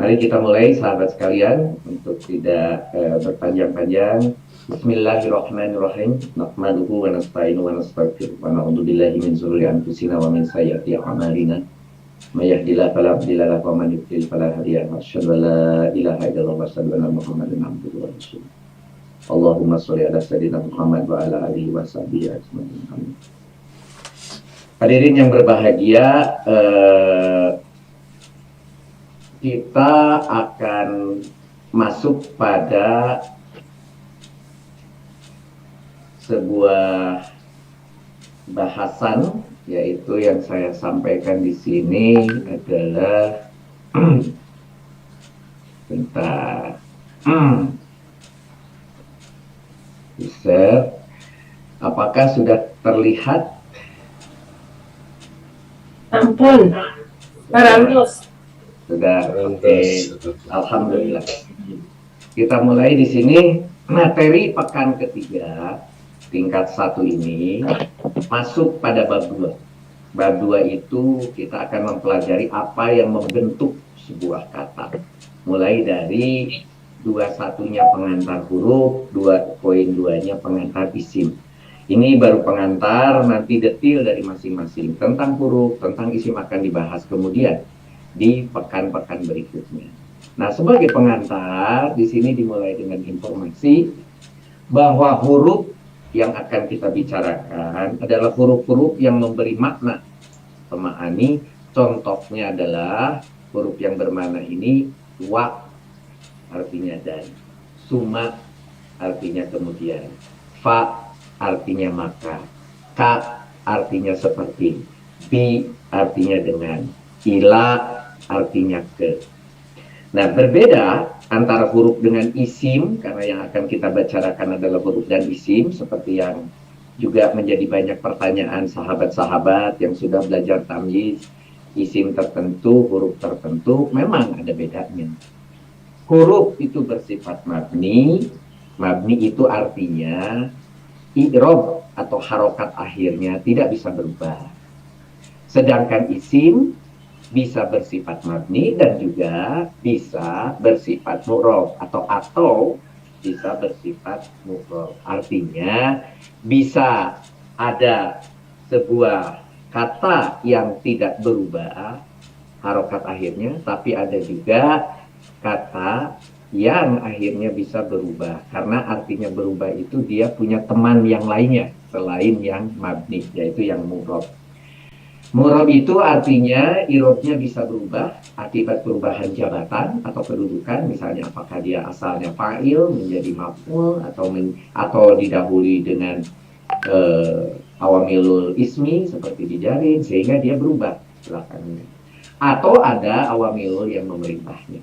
Mari kita mulai sahabat sekalian untuk tidak berpanjang-panjang. Bismillahirrahmanirrahim. Nahmaduhu wa nasta'inu wa nastaghfiruh wa na'udzu billahi min shururi anfusina wa min sayyiati a'malina. May yahdihillahu fala mudilla lahu wa man yudlil fala hadiya lahu. Asyhadu an la ilaha illallah wa asyhadu anna Muhammadan abduhu wa rasuluh. Allahumma sholli ala sayyidina Muhammad wa ala alihi wa sahbihi ajmain. Hadirin yang berbahagia, kita akan masuk pada sebuah bahasan, yaitu yang saya sampaikan di sini adalah tentang bisa, apakah sudah terlihat? Ampun, Rambus. Sudah, oke. Alhamdulillah. Kita mulai di sini. Materi pekan ketiga tingkat 1 ini masuk pada bab 2. Bab 2 itu kita akan mempelajari apa yang membentuk sebuah kata. Mulai dari 21-nya pengantar huruf, 2.2-nya pengantar isim. Ini baru pengantar, nanti detail dari masing-masing tentang huruf, tentang isim akan dibahas kemudian di pekan-pekan berikutnya. Nah, sebagai pengantar, di sini dimulai dengan informasi bahwa huruf yang akan kita bicarakan adalah huruf-huruf yang memberi makna pemaani. Contohnya adalah huruf yang bermakna ini wa artinya dan, suma artinya kemudian, fa artinya maka, ka artinya seperti, bi artinya dengan, ila artinya ke. Nah, berbeda antara huruf dengan isim, karena yang akan kita bicarakan adalah huruf dan isim, seperti yang juga menjadi banyak pertanyaan sahabat-sahabat yang sudah belajar tamyiz, isim tertentu, huruf tertentu, memang ada bedanya. Huruf itu bersifat mabni. Mabni itu artinya i'rab atau harokat akhirnya tidak bisa berubah. Sedangkan isim bisa bersifat mabni dan juga bisa bersifat mu'rab atau bisa bersifat mu'rab. Artinya bisa ada sebuah kata yang tidak berubah harokat akhirnya, tapi ada juga kata yang akhirnya bisa berubah, karena artinya berubah itu dia punya teman yang lainnya selain yang mabni, yaitu yang mu'rab. Mu'rab itu artinya i'rabnya bisa berubah akibat perubahan jabatan atau kedudukan, misalnya apakah dia asalnya fa'il menjadi maf'ul atau didahului dengan awamilul ismi seperti dijarin sehingga dia berubah belakangnya, atau ada awamilul yang memerintahnya.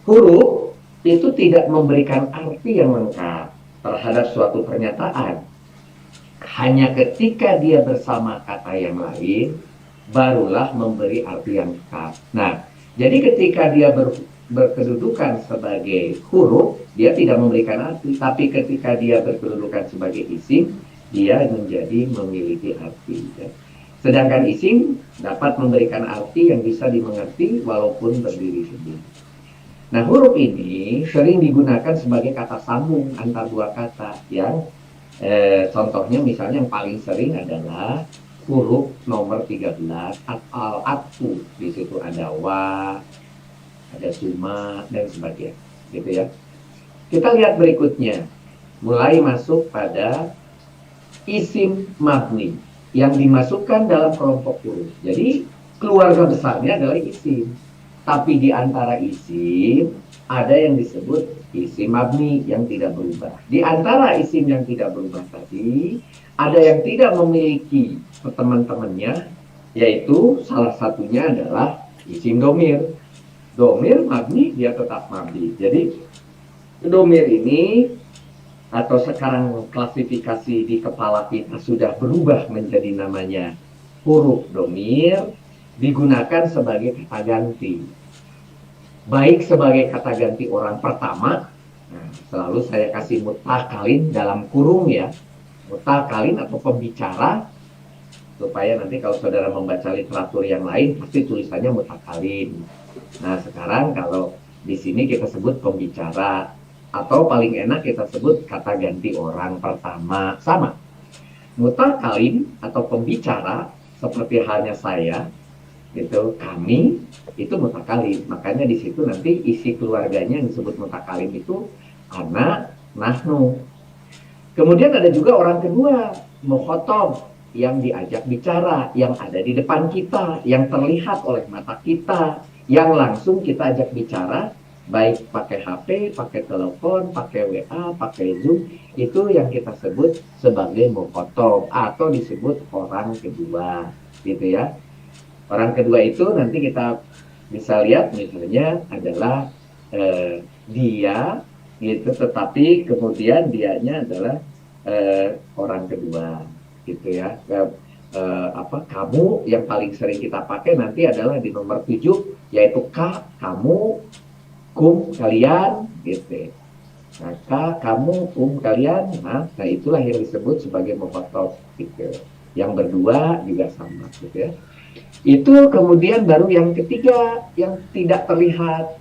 Huruf itu tidak memberikan arti yang lengkap terhadap suatu pernyataan. Hanya ketika dia bersama kata yang lain, barulah memberi arti yang lengkap. Nah, jadi ketika dia berkedudukan sebagai huruf, dia tidak memberikan arti. Tapi ketika dia berkedudukan sebagai isim, dia menjadi memiliki arti. Sedangkan isim dapat memberikan arti yang bisa dimengerti walaupun berdiri sendiri. Nah, huruf ini sering digunakan sebagai kata sambung antar dua kata yang contohnya misalnya yang paling sering adalah huruf nomor 13 al-atfu. Di situ ada wa, ada suma dan sebagainya, gitu ya. Kita lihat berikutnya, mulai masuk pada isim mabni yang dimasukkan dalam kelompok huruf. Jadi keluarga besarnya adalah isim. Tapi di antara isim ada yang disebut isim mabni yang tidak berubah. Di antara isim yang tidak berubah tadi, ada yang tidak memiliki teman-temannya, yaitu salah satunya adalah isim domir. Domir mabni, dia tetap mabni. Jadi domir ini, atau sekarang klasifikasi di kepala kita sudah berubah menjadi namanya huruf domir, digunakan sebagai kata ganti. Baik sebagai kata ganti orang pertama, nah, selalu saya kasih mutakalin dalam kurung ya, mutakalin atau pembicara, supaya nanti kalau saudara membaca literatur yang lain pasti tulisannya mutakalin. Nah, sekarang kalau di sini kita sebut pembicara, atau paling enak kita sebut kata ganti orang pertama, sama. Mutakalim atau pembicara, seperti halnya saya, gitu, kami, itu mutakalim. Makanya di situ nanti isi keluarganya yang disebut mutakalim itu ana, nahnu. Kemudian ada juga orang kedua, mukhotob, yang diajak bicara, yang ada di depan kita, yang terlihat oleh mata kita, yang langsung kita ajak bicara, baik pakai HP, pakai telepon, pakai WA, pakai Zoom, itu yang kita sebut sebagai mukhotob atau disebut orang kedua, gitu ya. Orang kedua itu nanti kita bisa lihat misalnya adalah dia gitu, tetapi kemudian dianya adalah orang kedua gitu ya. Kamu yang paling sering kita pakai nanti adalah di nomor 7, yaitu kak, kamu, kum, kalian gitu. Nah, kak, kamu, kum, kalian, nah itulah yang disebut sebagai mukhotob gitu. Yang berdua juga sama gitu ya. Itu kemudian baru yang ketiga, yang tidak terlihat.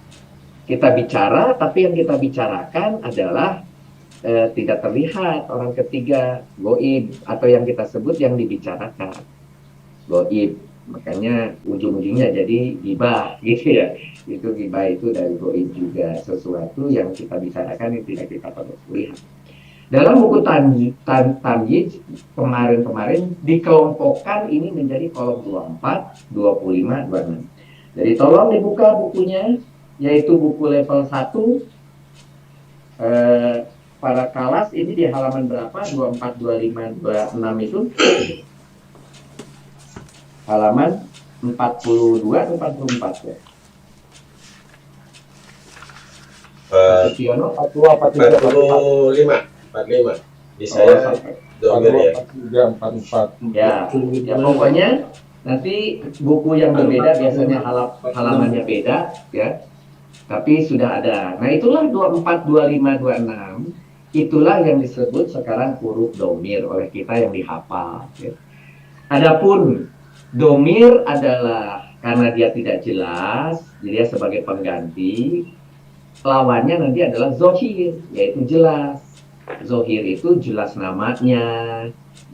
Kita bicara, tapi yang kita bicarakan adalah tidak terlihat orang ketiga, goib, atau yang kita sebut yang dibicarakan, goib. Makanya ujung-ujungnya jadi gibah, gitu ya. Itu gibah itu dari goib juga, sesuatu yang kita bicarakan yang tidak kita lihat. Dalam buku Tamyiz kemarin-kemarin dikelompokkan ini menjadi kolom 24, 25, 26. Jadi tolong dibuka bukunya, yaitu buku level 1. Pada kelas ini di halaman berapa? 24, 25, 26 itu. Halaman 42 atau 44 ya? Pak Siono 45. 45 di saya domir ya 43, 44 ya pokoknya nanti buku yang berbeda biasanya halamannya beda ya, tapi sudah ada. Nah itulah 24, 25, 26, itulah yang disebut sekarang huruf domir oleh kita yang dihafal ya. Adapun domir adalah karena dia tidak jelas, jadi dia sebagai pengganti. Lawannya nanti adalah zohir, yaitu jelas. Zohir itu jelas namanya,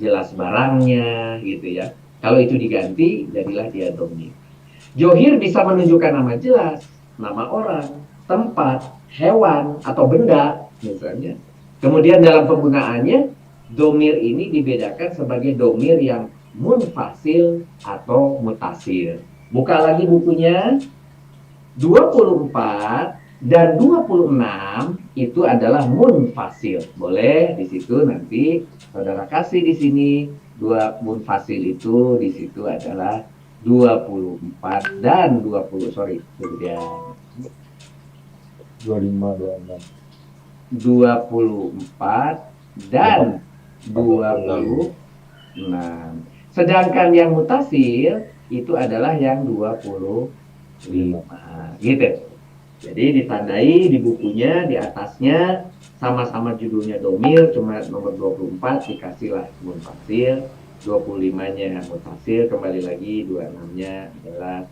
jelas barangnya, gitu ya. Kalau itu diganti, jadilah dia domir. Johir bisa menunjukkan nama jelas, nama orang, tempat, hewan, atau benda, misalnya. Kemudian dalam penggunaannya, domir ini dibedakan sebagai domir yang munfasil atau mutasil. Buka lagi bukunya, 24 dan 26 itu adalah munfasil. Boleh di situ nanti saudara kasih di sini dua munfasil itu di situ adalah 24 dan 20, sorry, kemudian 25, 26 24 dan 26. Sedangkan yang mutasil itu adalah yang 25. Gitu. Jadi ditandai di bukunya, di atasnya sama-sama judulnya domir, cuma nomor 24 dikasihlah munfasil, 25-nya mutasil, kembali lagi 26-nya adalah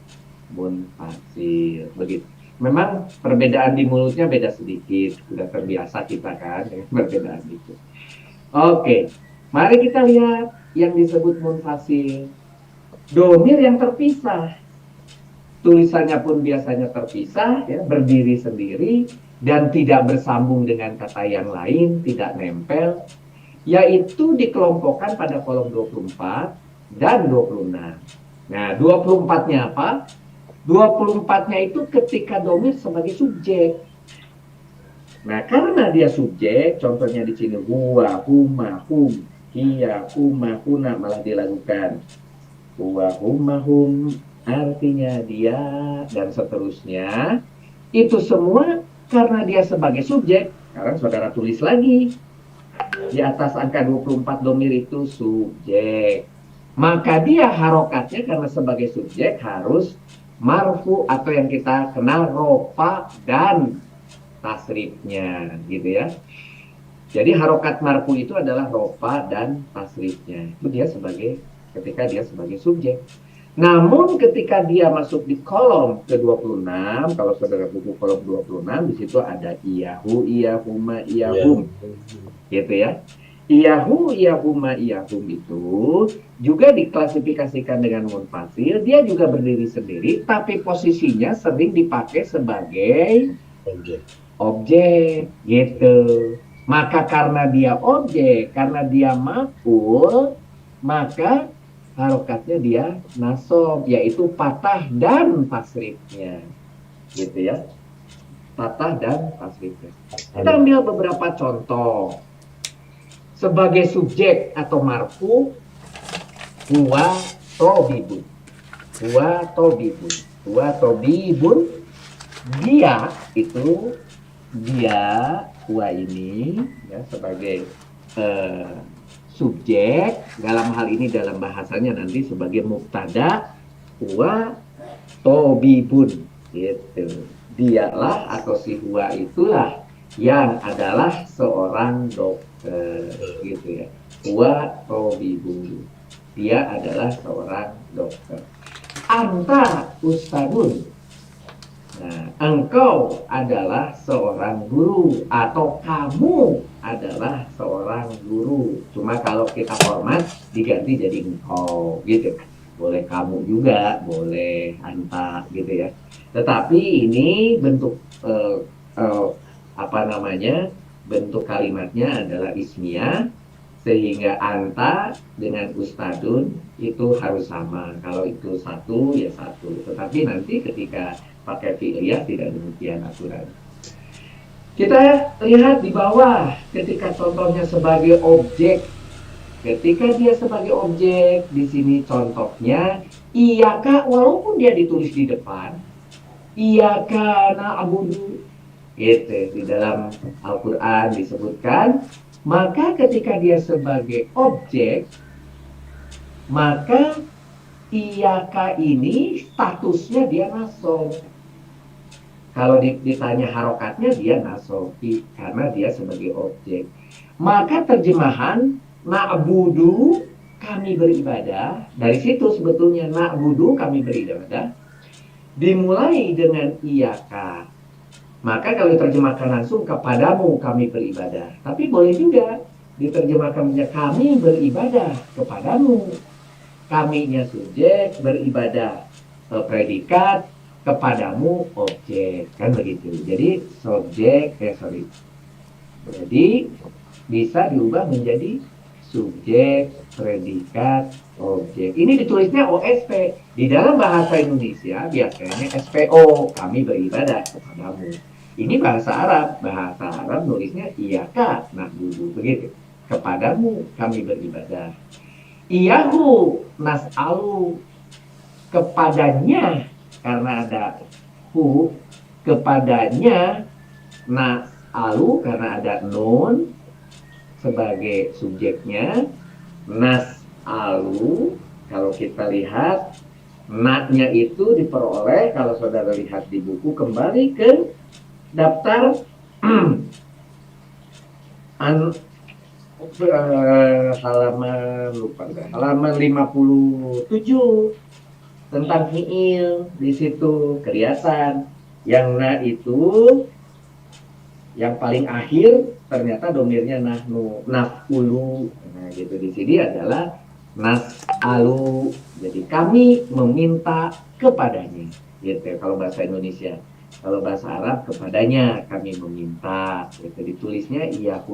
munfasil. Begitu. Memang perbedaan di mulutnya beda sedikit, sudah terbiasa kita kan dengan perbedaan itu. Oke, mari kita lihat yang disebut munfasil. Domir yang terpisah. Tulisannya pun biasanya terpisah, ya, berdiri sendiri, dan tidak bersambung dengan kata yang lain, tidak nempel, yaitu dikelompokkan pada kolom 24 dan 26. Nah, 24-nya apa? 24-nya itu ketika domir sebagai subjek. Nah, karena dia subjek, contohnya di sini, huwa, huma, hum, hiya, huma, huna, malah dilakukan. Huwa, huma, hum, artinya dia, dan seterusnya. Itu semua karena dia sebagai subjek. Sekarang saudara tulis lagi. Di atas angka 24 domir itu subjek. Maka dia harokatnya karena sebagai subjek harus marfu atau yang kita kenal rofa dan tasrifnya, gitu ya. Jadi harokat marfu itu adalah rofa dan tasrifnya. Itu dia sebagai, ketika dia sebagai subjek. Namun ketika dia masuk di kolom ke-26, kalau saudara buku kolom 26, di situ ada iyahu, iyahuma, iyahum, gitu ya. Iyahu, iyahuma, iyahum itu juga diklasifikasikan dengan munfasil, dia juga berdiri sendiri, tapi posisinya sering dipakai sebagai Objek. objek, gitu. Maka karena dia objek, karena dia maf'ul, maka harokatnya dia nasob, yaitu patah dan tasrifnya, gitu ya, patah dan tasrifnya. Kita ambil beberapa contoh. Sebagai subjek atau marfu, huwa tobibun, huwa tobibun, huwa tobibun, dia itu, dia, huwa ini ya, sebagai subjek, dalam hal ini dalam bahasanya nanti sebagai mubtada, huwa tobibun, gitu. Dialah atau si huwa itulah yang adalah seorang dokter, gitu ya. Huwa tobibun, dia adalah seorang dokter. Anta ustadun, nah, engkau adalah seorang guru, atau kamu adalah seorang guru. Cuma kalau kita format diganti jadi engkau, gitu. Boleh kamu juga, boleh anta, gitu ya. Tetapi ini bentuk apa namanya? Bentuk kalimatnya adalah ismiyah, sehingga anta dengan ustadun itu harus sama. Kalau itu satu ya satu. Tetapi nanti ketika pakai fi'liyah tidak demikian aturan. Kita lihat di bawah ketika contohnya sebagai objek. Ketika dia sebagai objek, di sini contohnya iyaka, walaupun dia ditulis di depan, iyaka na'budu, gitu, di dalam Al-Quran disebutkan, maka ketika dia sebagai objek, maka iyaka ini statusnya dia nasob. Kalau ditanya harokatnya dia nasobi karena dia sebagai objek. Maka terjemahan na'budu, kami beribadah, dari situ sebetulnya na'budu, kami beribadah, dimulai dengan iyaka. Maka kalau diterjemahkan langsung kepadamu kami beribadah. Tapi boleh juga diterjemahkan menjadi kami beribadah kepadamu. Kaminya subjek, beribadah predikat, kepadamu objek, kan begitu. Jadi subjek, jadi bisa diubah menjadi subjek, predikat, objek. Ini ditulisnya OSP. Di dalam bahasa Indonesia biasanya SPO, kami beribadah kepadamu. Ini bahasa Arab. Bahasa Arab nulisnya iyaka na'budu, begitu. Kepadamu kami beribadah. Iyahu nas'alu, kepadanya, karena ada hu, kepadanya, nas'alu karena ada nun sebagai subjeknya, nas'alu, kalau kita lihat natnya itu diperoleh, kalau saudara lihat di buku, kembali ke daftar halaman lupa, halaman 57 tentang fi'il. Di situ kelihatan yang na itu yang paling akhir ternyata domirnya nahnu, naf'ulu. Nah, gitu di sini adalah nas'alu. Jadi kami meminta kepadanya. Gitu kalau bahasa Indonesia. Kalau bahasa Arab kepadanya kami meminta. Gitu ditulisnya iyahu.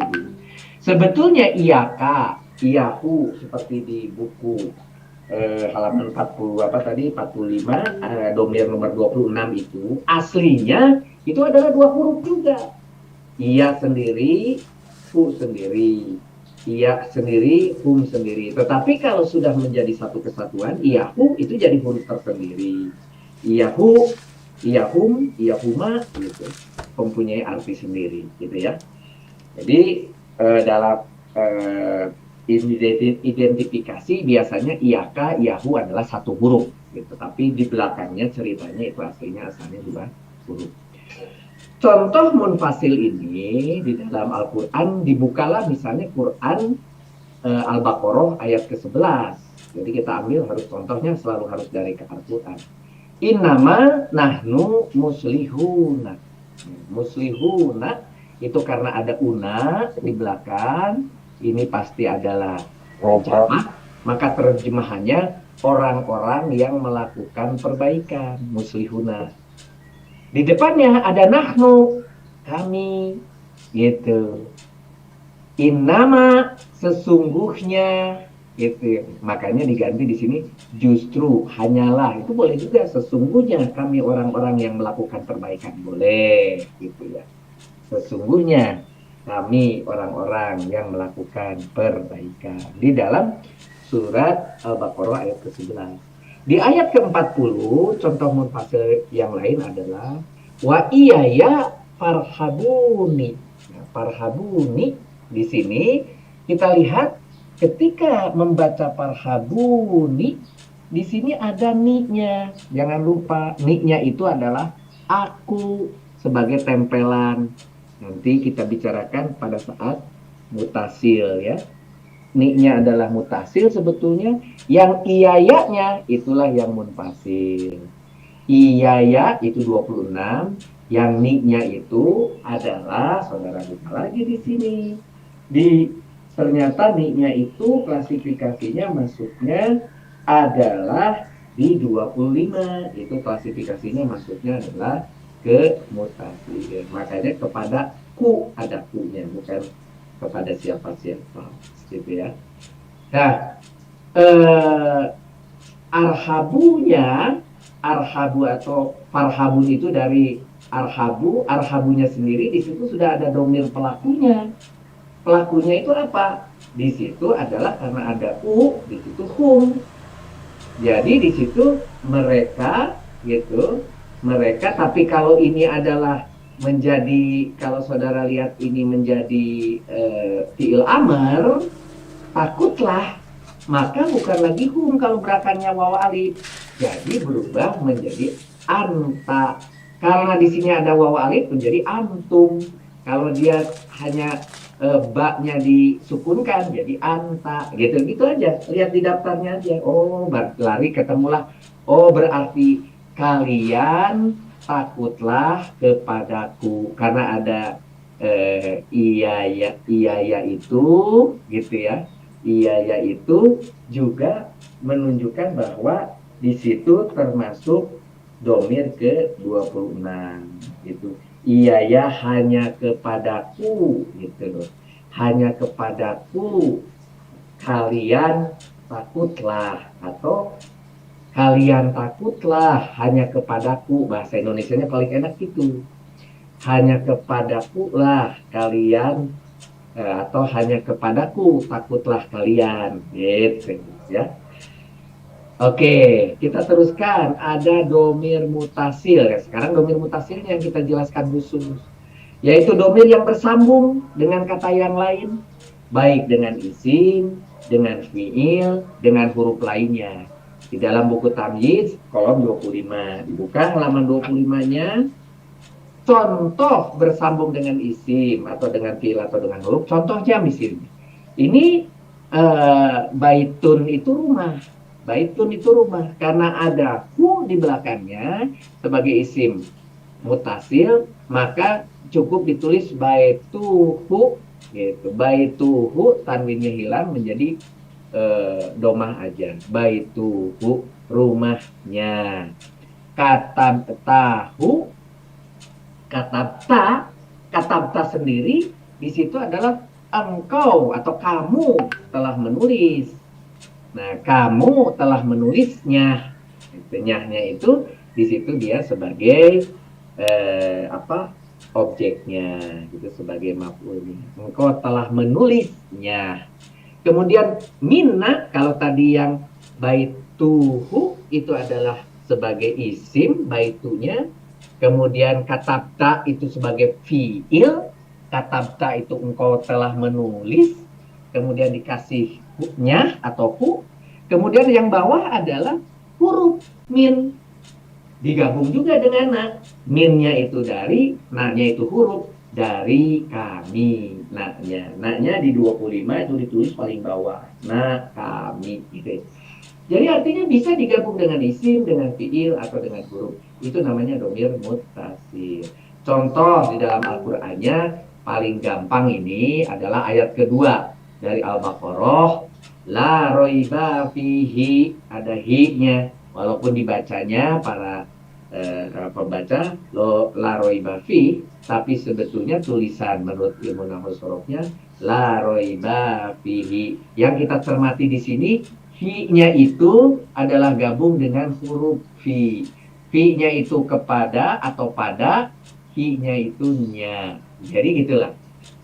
Sebetulnya iyaka, iyahu seperti di buku halaman 40 apa tadi 45 domir nomor 26 itu aslinya itu adalah dua huruf juga. Iya sendiri, hu sendiri, iya sendiri, hum sendiri. Tetapi kalau sudah menjadi satu kesatuan, iya hu itu jadi huruf tersendiri. Iya hu, iya hum, iya huma, gitu, mempunyai arti sendiri, gitu ya. Jadi dalam identifikasi biasanya iyaka, iyahu adalah satu huruf, gitu. Tapi di belakangnya ceritanya itu aslinya asalnya dua huruf. Contoh munfasil ini di dalam Al-Quran, dibukalah misalnya Quran Al-Baqarah ayat ke-11. Jadi kita ambil harus contohnya selalu harus dari Al-Quran. Innama nahnu muslihuna. Muslihuna itu karena ada una di belakang, ini pasti adalah jamak, maka terjemahannya orang-orang yang melakukan perbaikan, muslihuna. Di depannya ada nahnu, kami, gitu. Innama, sesungguhnya, gitu. Makanya diganti di sini justru, hanyalah. Itu boleh juga, sesungguhnya kami orang-orang yang melakukan perbaikan, boleh, gitu ya. Sesungguhnya kami orang-orang yang melakukan perbaikan. Di dalam surat Al-Baqarah ayat ke-11. Di ayat ke-40, contoh munfasil yang lain adalah wa iyaya farhabuni. Nah, farhabuni di sini kita lihat ketika membaca farhabuni di sini ada ni-nya. Jangan lupa ni-nya itu adalah aku sebagai tempelan. Nanti kita bicarakan pada saat mutasil ya. Ni-nya adalah mutasil sebetulnya. Yang iyayanya itulah yang munfasil. Iyaya itu 26. Yang ni-nya itu adalah, saudara buka lagi di sini. Ternyata ni-nya itu klasifikasinya masuknya adalah di 25. Itu klasifikasinya masuknya adalah ke mutasi. Makanya kepada ku ada ku-nya, bukan kepada siapa-siapa, gitu ya. Nah, arhabunya, arhabu atau farhabun itu dari arhabu, arhabunya sendiri di situ sudah ada domir pelakunya. Pelakunya itu apa? Di situ adalah karena ada u, di situ hum. Jadi di situ mereka, gitu. Mereka, tapi kalau ini adalah menjadi, kalau saudara lihat ini menjadi fi'il amar, takutlah, maka bukan lagi hum kalau gerakannya waw alif, jadi berubah menjadi anta. Karena di sini ada waw alif menjadi antum. Kalau dia hanya baknya disukunkan jadi anta, gitu aja. Lihat di daftarnya aja. Oh, lari ketemulah. Oh, berarti kalian takutlah kepadaku karena ada iya itu, gitu ya. Iya itu juga menunjukkan bahwa di situ termasuk domir ke-26 gitu. Iya hanya kepadaku, gitu loh. Hanya kepadaku kalian takutlah, atau kalian takutlah hanya kepadaku. Bahasa Indonesianya paling enak gitu. Hanya kepadaku lah kalian, atau hanya kepadaku takutlah kalian, gitu ya. Oke, kita teruskan. Ada domir mutasil ya. Sekarang domir mutasilnya yang kita jelaskan khusus, yaitu domir yang bersambung dengan kata yang lain, baik dengan isim, dengan fiil, dengan huruf lainnya. Di dalam buku tamyiz, kolom 25. Dibuka halaman 25-nya. Contoh bersambung dengan isim, atau dengan fiil, atau dengan huruf. Contohnya misalnya, ini baitun itu rumah. Baitun itu rumah. Karena ada hu di belakangnya sebagai isim mutasil, maka cukup ditulis baituhu, gitu. Baituhu, tanwinnya hilang menjadi domah aja. Baituhu, rumahnya. Katabtahu, katabta sendiri di situ adalah engkau atau kamu telah menulis. Nah, kamu telah menulisnya. Nyahnya itu di situ dia sebagai objeknya, gitu, sebagai maf'ulnya. Engkau telah menulisnya. Kemudian minna, kalau tadi yang baituhu itu adalah sebagai isim, baitunya. Kemudian katabta itu sebagai fiil, katabta itu engkau telah menulis. Kemudian dikasih nya atau hu. Kemudian yang bawah adalah huruf min. Digabung juga dengan na. Minnya itu dari, na-nya itu huruf dari kami. Na-nya di 25 itu ditulis paling bawah. Na kami, gitu. Jadi artinya bisa digabung dengan isim, dengan fiil, atau dengan huruf. Itu namanya domir muttasil. Contoh di dalam Al-Qur'annya paling gampang ini adalah ayat kedua dari Al-Baqarah. La roiba fihi, ada hi-nya. Walaupun dibacanya para pembaca la roiba fi, tapi sebetulnya tulisan menurut ilmu nahwu sorofnya la roiba fihi. Yang kita cermati di sini, fi-nya itu adalah gabung dengan huruf fi. Fi-nya itu kepada atau pada, hi-nya itu nya. Jadi gitulah.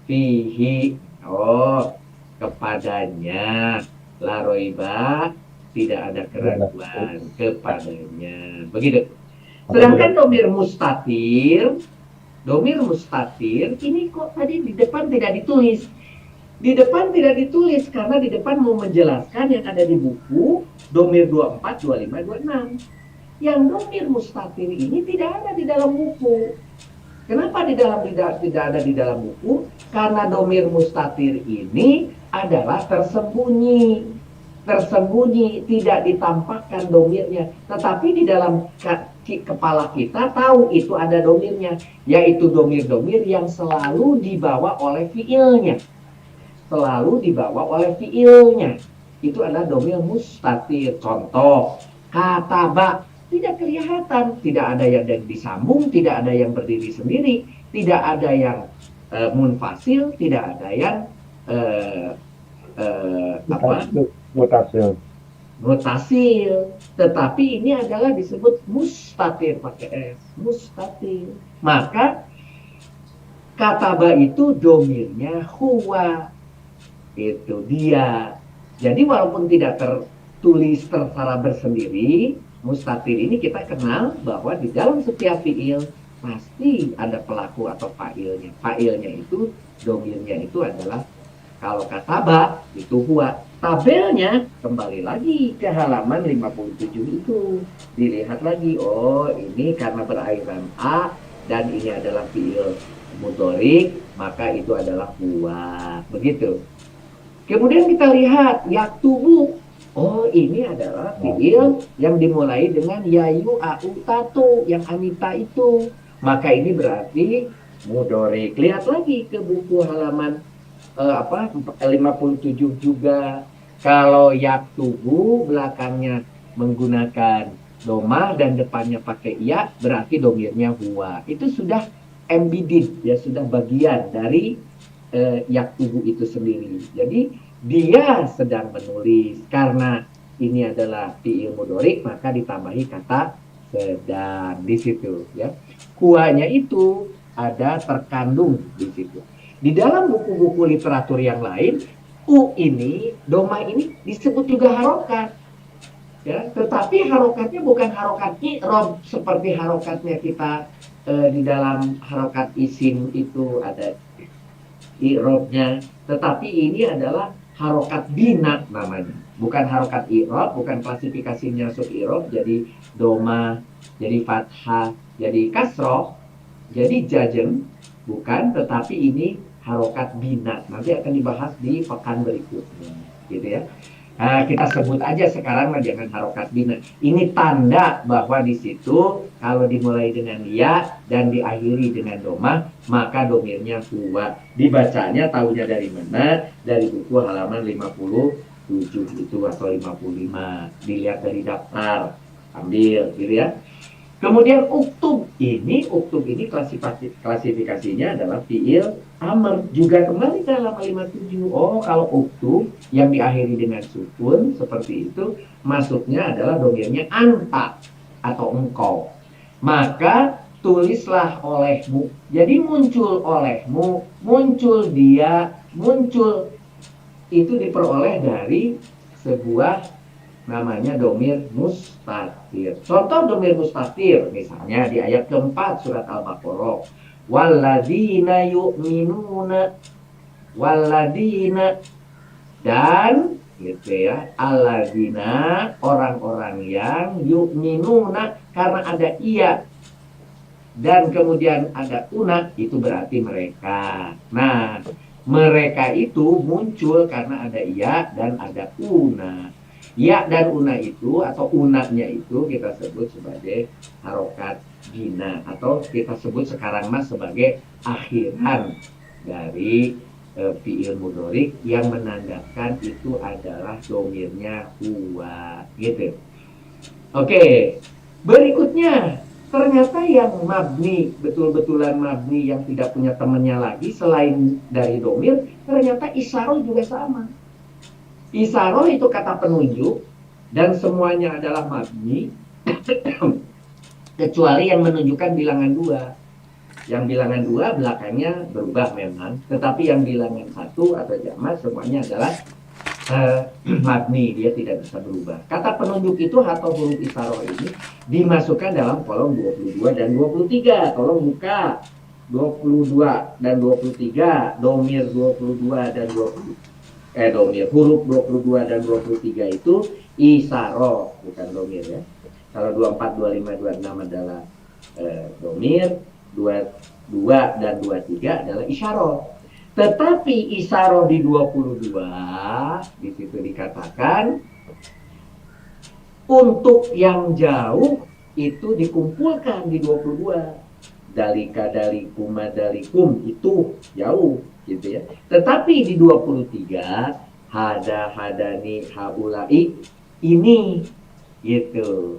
Fihi, oh, kepadanya. La roiba, tidak ada keraguan kepadanya. Begitu. Sedangkan domir mustatir ini kok tadi di depan tidak ditulis. Di depan tidak ditulis karena di depan mau menjelaskan yang ada di buku domir 24, 25, 26. Yang domir mustatir ini tidak ada di dalam buku. Kenapa tidak ada di dalam buku? Karena domir mustatir ini adalah tersembunyi. Tersembunyi, tidak ditampakkan domirnya. Tetapi di dalam kepala kita tahu itu ada domirnya. Yaitu domir-domir yang selalu dibawa oleh fiilnya. Selalu dibawa oleh fiilnya. Itu adalah domir mustatir. Contoh, kataba. Tidak kelihatan, tidak ada yang disambung, tidak ada yang berdiri sendiri, tidak ada yang munfasil, tidak ada yang mutasil. Tetapi ini adalah disebut mustatir pakai S, mustatir. Maka kataba itu domirnya huwa, itu dia. Jadi walaupun tidak tertulis tertara bersendiri, mustatir ini kita kenal bahwa di dalam setiap fiil pasti ada pelaku atau fa'ilnya. Fa'ilnya itu, domirnya itu adalah, kalau kataba itu huwa. Tabelnya kembali lagi ke halaman 57 itu. Dilihat lagi, oh ini karena berakhiran A dan ini adalah fiil mudhorik, maka itu adalah huwa. Begitu. Kemudian kita lihat yaktubu. Oh, ini adalah fiil yang dimulai dengan yayu, au, tatu, yang anita itu. Maka ini berarti mudhorik. Lihat lagi ke buku halaman 57 juga. Kalau yaktubu belakangnya menggunakan domah dan depannya pakai ya, berarti domirnya huwa. Itu sudah embedded, ya, sudah bagian dari yaktubu itu sendiri. Jadi dia sedang menulis. Karena ini adalah fiil mudhorik, maka ditambahi kata sedang di situ, ya. Huwanya itu ada terkandung di situ. Di dalam buku-buku literatur yang lain, u ini, doma ini disebut juga harokat, ya. Tetapi harokatnya bukan harokat i'rab seperti harokatnya kita di dalam harokat isim itu ada i'rabnya. Tetapi ini adalah harokat bina namanya, bukan harokat i'rab, bukan klasifikasinya sub i'rab, jadi doma, jadi fathah, jadi kasroh, jadi jazm, bukan, tetapi ini harokat bina. Nanti akan dibahas di pekan berikutnya, gitu ya. Nah, kita sebut aja sekarang, jangan harokat bina. Ini tanda bahwa di situ kalau dimulai dengan ya dan diakhiri dengan domah, maka domirnya huwa. Dibacanya tahunya dari mana? Dari buku halaman 57 itu atau 55. Dilihat dari daftar, ambil, gitu ya. Kemudian uktub ini klasifikasinya adalah fiil amr, juga kembali dalam 57. Oh, kalau uktub yang diakhiri dengan sukun seperti itu, masuknya adalah domirnya anta atau engkau. Maka tulislah olehmu. Jadi muncul olehmu, muncul dia, muncul itu diperoleh dari sebuah namanya domir mustatir. Contoh domir mustatir misalnya di ayat keempat surat Al-Baqarah. Walladzina yu'minuna, walladzina, dan gitu ya, alladzina, orang-orang yang yu'minuna, karena ada iya dan kemudian ada una, itu berarti mereka. Nah, mereka itu muncul karena ada iya dan ada una. Ya dan una itu atau unanya itu kita sebut sebagai harokat bina atau kita sebut sekarang mas sebagai akhiran dari fiil mudhorik yang menandakan itu adalah domirnya huwa gitu. Oke, berikutnya ternyata yang mabni, betul-betulan mabni yang tidak punya temannya lagi selain dari domir, ternyata isyarah juga sama. Isyarah itu kata penunjuk dan semuanya adalah mabni kecuali yang menunjukkan bilangan dua. Yang bilangan dua belakangnya berubah memang, tetapi yang bilangan satu atau jamak semuanya adalah mabni, dia tidak bisa berubah. Kata penunjuk itu atau huruf isyarah ini dimasukkan dalam kolom 22 dan 23. Tolong buka 22 dan 23, domir 22 dan 20. Domir huruf 22 dan 23 itu isyarah, bukan domir ya. Kalau 24, 25, 26 adalah domir, 22 dan 23 adalah isyarah. Tetapi isyarah di 22 di situ dikatakan untuk yang jauh itu dikumpulkan di 22. Dalika, dalikum, dalikum itu jauh gitu ya. Tetapi di 23 hada, hadani, haulai ini gitu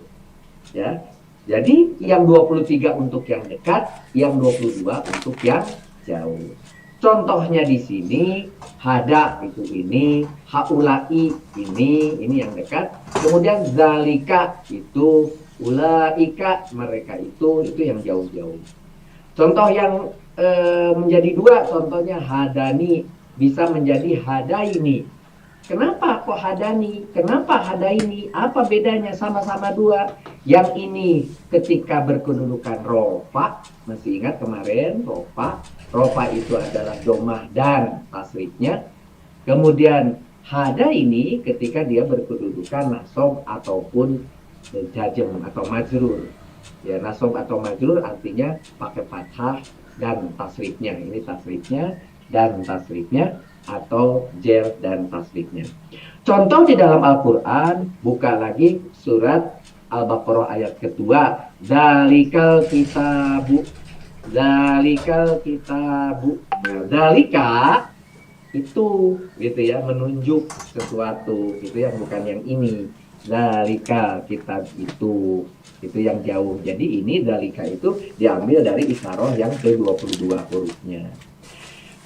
ya. Jadi yang 23 untuk yang dekat, yang 22 untuk yang jauh. Contohnya di sini hada itu ini, haulai ini yang dekat. Kemudian zalika itu, ulaika mereka itu yang jauh-jauh. Contoh yang menjadi dua, contohnya hadani bisa menjadi hadaini. Kenapa kok hadani? Kenapa hadaini? Apa bedanya? Sama-sama dua. Yang ini ketika berkedudukan rofa, masih ingat kemarin rofa? Rofa itu adalah domah dan tasrifnya. Kemudian hada ini ketika dia berkedudukan nasob ataupun jajem atau majrur. Ya, nasob atau majrur artinya pakai fathah dan tasrifnya. Ini tasrifnya dan tasrifnya atau jer dan tasrifnya. Contoh di dalam Al-Quran, buka lagi surat Al-Baqarah ayat kedua. Dalikal kitabu. Dalikal kitabu. Nah, dalika itu gitu ya, menunjuk sesuatu. Itu yang bukan yang ini. Dalika kitab itu yang jauh. Jadi ini dalika itu diambil dari isyarah yang ke-22 hurufnya.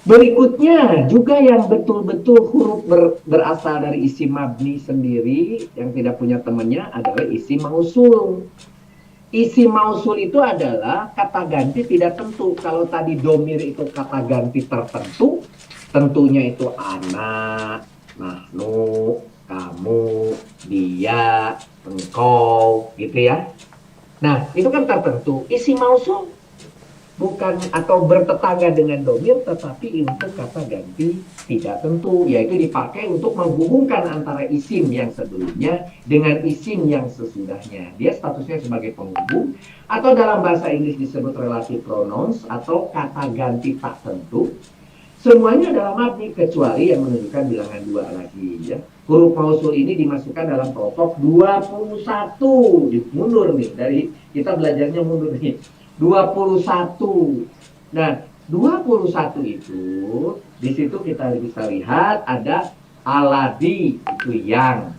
Berikutnya juga yang betul-betul huruf berasal dari isim mabni sendiri yang tidak punya temannya adalah isim mausul. Isim mausul itu adalah kata ganti tidak tentu. Kalau tadi domir itu kata ganti tertentu, tentunya itu anak, nahnu, kamu, dia, engkau, gitu ya. Nah, itu kan tertentu. Isim mausul bukan atau bertetangga dengan domir, tetapi untuk kata ganti tidak tentu, yaitu dipakai untuk menghubungkan antara isim yang sebelumnya dengan isim yang sesudahnya. Dia statusnya sebagai penghubung, atau dalam bahasa Inggris disebut relative pronouns atau kata ganti tak tentu. Semuanya adalah mabni kecuali yang menunjukkan bilangan dua lagi ya. Huruf mausul ini dimasukkan dalam kelompok 21. Mundur nih, dari kita belajarnya mundur nih. 21. Nah, 21 itu di situ kita bisa lihat ada aladi itu yang.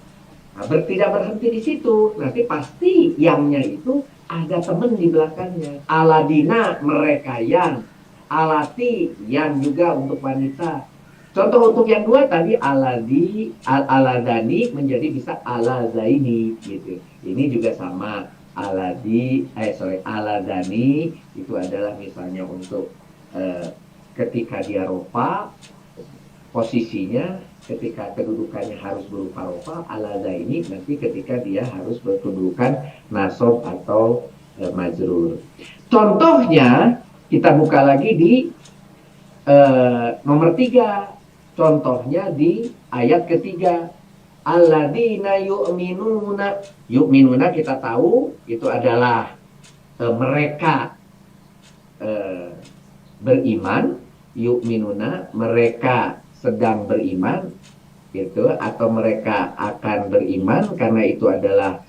Nah, tidak berhenti di situ. Nanti pasti yangnya itu ada teman di belakangnya. Aladina mereka yang, alati yang juga untuk wanita. Contoh untuk yang dua tadi aladi, aladani menjadi bisa alazaini gitu. Ini juga sama. Aladani itu adalah misalnya untuk ketika dia rofa, posisinya ketika kedudukannya harus berupa rofa, aladaini nanti ketika dia harus berkedudukan nasob atau majrur. Contohnya kita buka lagi di nomor 3. Contohnya di ayat ketiga. Alladzina yu'minuna. Yu'minuna kita tahu itu adalah mereka beriman. Yu'minuna mereka sedang beriman. gitu, atau mereka akan beriman karena itu adalah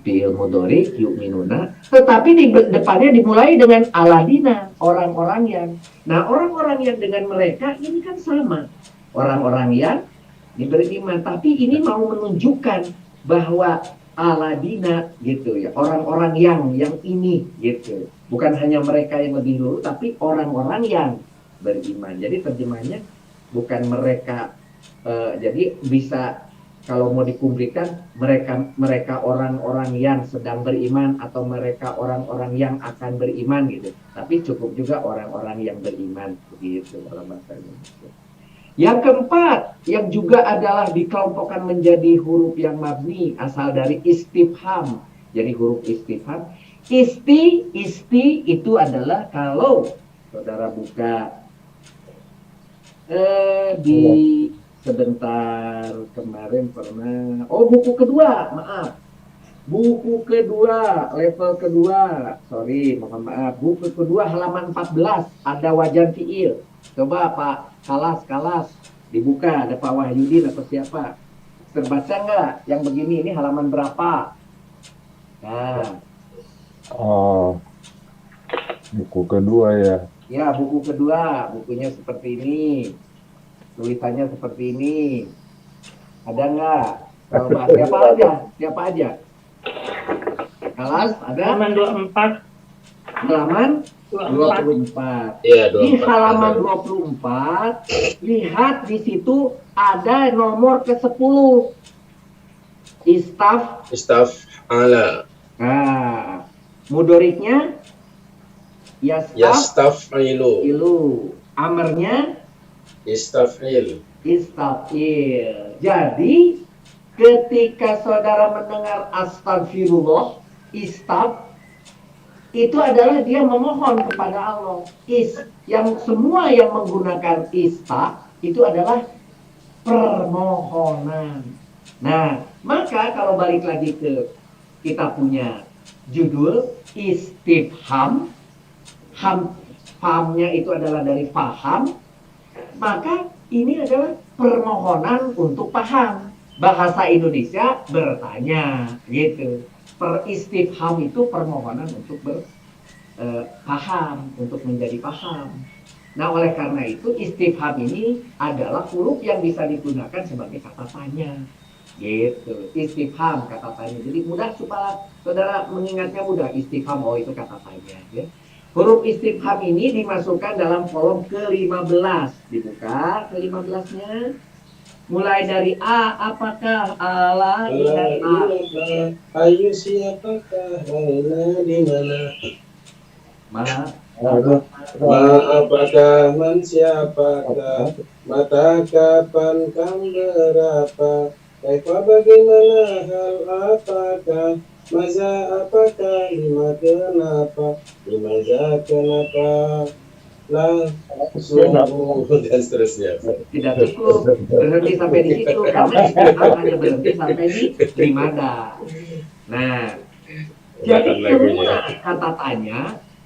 fi'il mudhari yu'minuna, tetapi di depannya dimulai dengan aladina, orang-orang yang. Nah, orang-orang yang dengan mereka ini kan sama, orang-orang yang diberi iman, tapi ini mau menunjukkan bahwa aladina gitu ya, orang-orang yang ini gitu, bukan hanya mereka yang lebih dulu, tapi orang-orang yang beriman. Jadi terjemahnya bukan mereka, jadi bisa kalau mau dikumpulkan mereka orang-orang yang sedang beriman atau mereka orang-orang yang akan beriman gitu. Tapi cukup juga orang-orang yang beriman begitu dalam bahasa Indonesia. Yang keempat, yang juga adalah dikelompokkan menjadi huruf yang mabni asal dari istifham. Jadi huruf istifham, isti itu adalah kalau saudara buka di sebentar kemarin pernah, buku kedua, maaf, buku kedua, level kedua, sorry, mohon maaf, buku kedua halaman 14 ada wajan fiil. Coba Pak Kalas dibuka, ada Pak Wahyudin atau siapa, terbaca nggak yang begini, ini halaman berapa? Nah, buku kedua ya. ya buku kedua, bukunya seperti ini, tulisannya seperti ini. Ada nggak? Coba siapa aja? Kalas ada? Halaman 24. Halaman 24. Iya, Di halaman 24, lihat di situ ada nomor ke-10. Istaf ala. Nah, mudoriknya Yastafilu. Amarnya Istafil. Jadi ketika saudara mendengar astagfirullah, itu adalah dia memohon kepada Allah. Semua yang menggunakan itu adalah permohonan. Nah, maka kalau balik lagi ke kita punya judul istifham, fahamnya itu adalah dari paham, maka ini adalah permohonan untuk paham. Bahasa Indonesia bertanya gitu. Istifham itu permohonan untuk paham, untuk menjadi paham. Nah, oleh karena itu istifham ini adalah huruf yang bisa digunakan sebagai kata tanya. Gitu. Istifham kata tanya. Jadi mudah supaya saudara mengingatnya mudah. Istifham, itu kata tanya ya. Huruf istifham ini dimasukkan dalam kolom ke-15. Dibuka ke-15-nya. Mulai dari A, apakah ala dan A. Ayu siapakah, mana di mana? Ma, apakah, man siapakah, mata kapan, kam berapa, kaifa bagaimana, hal apakah, maza apakah, lima kenapa, limaza kenapa, lah, sungguh, dan seterusnya. tidak cukup berhenti sampai di situ, karena istifham hanya berhenti sampai di limada. Nah, jadi semua kata tanya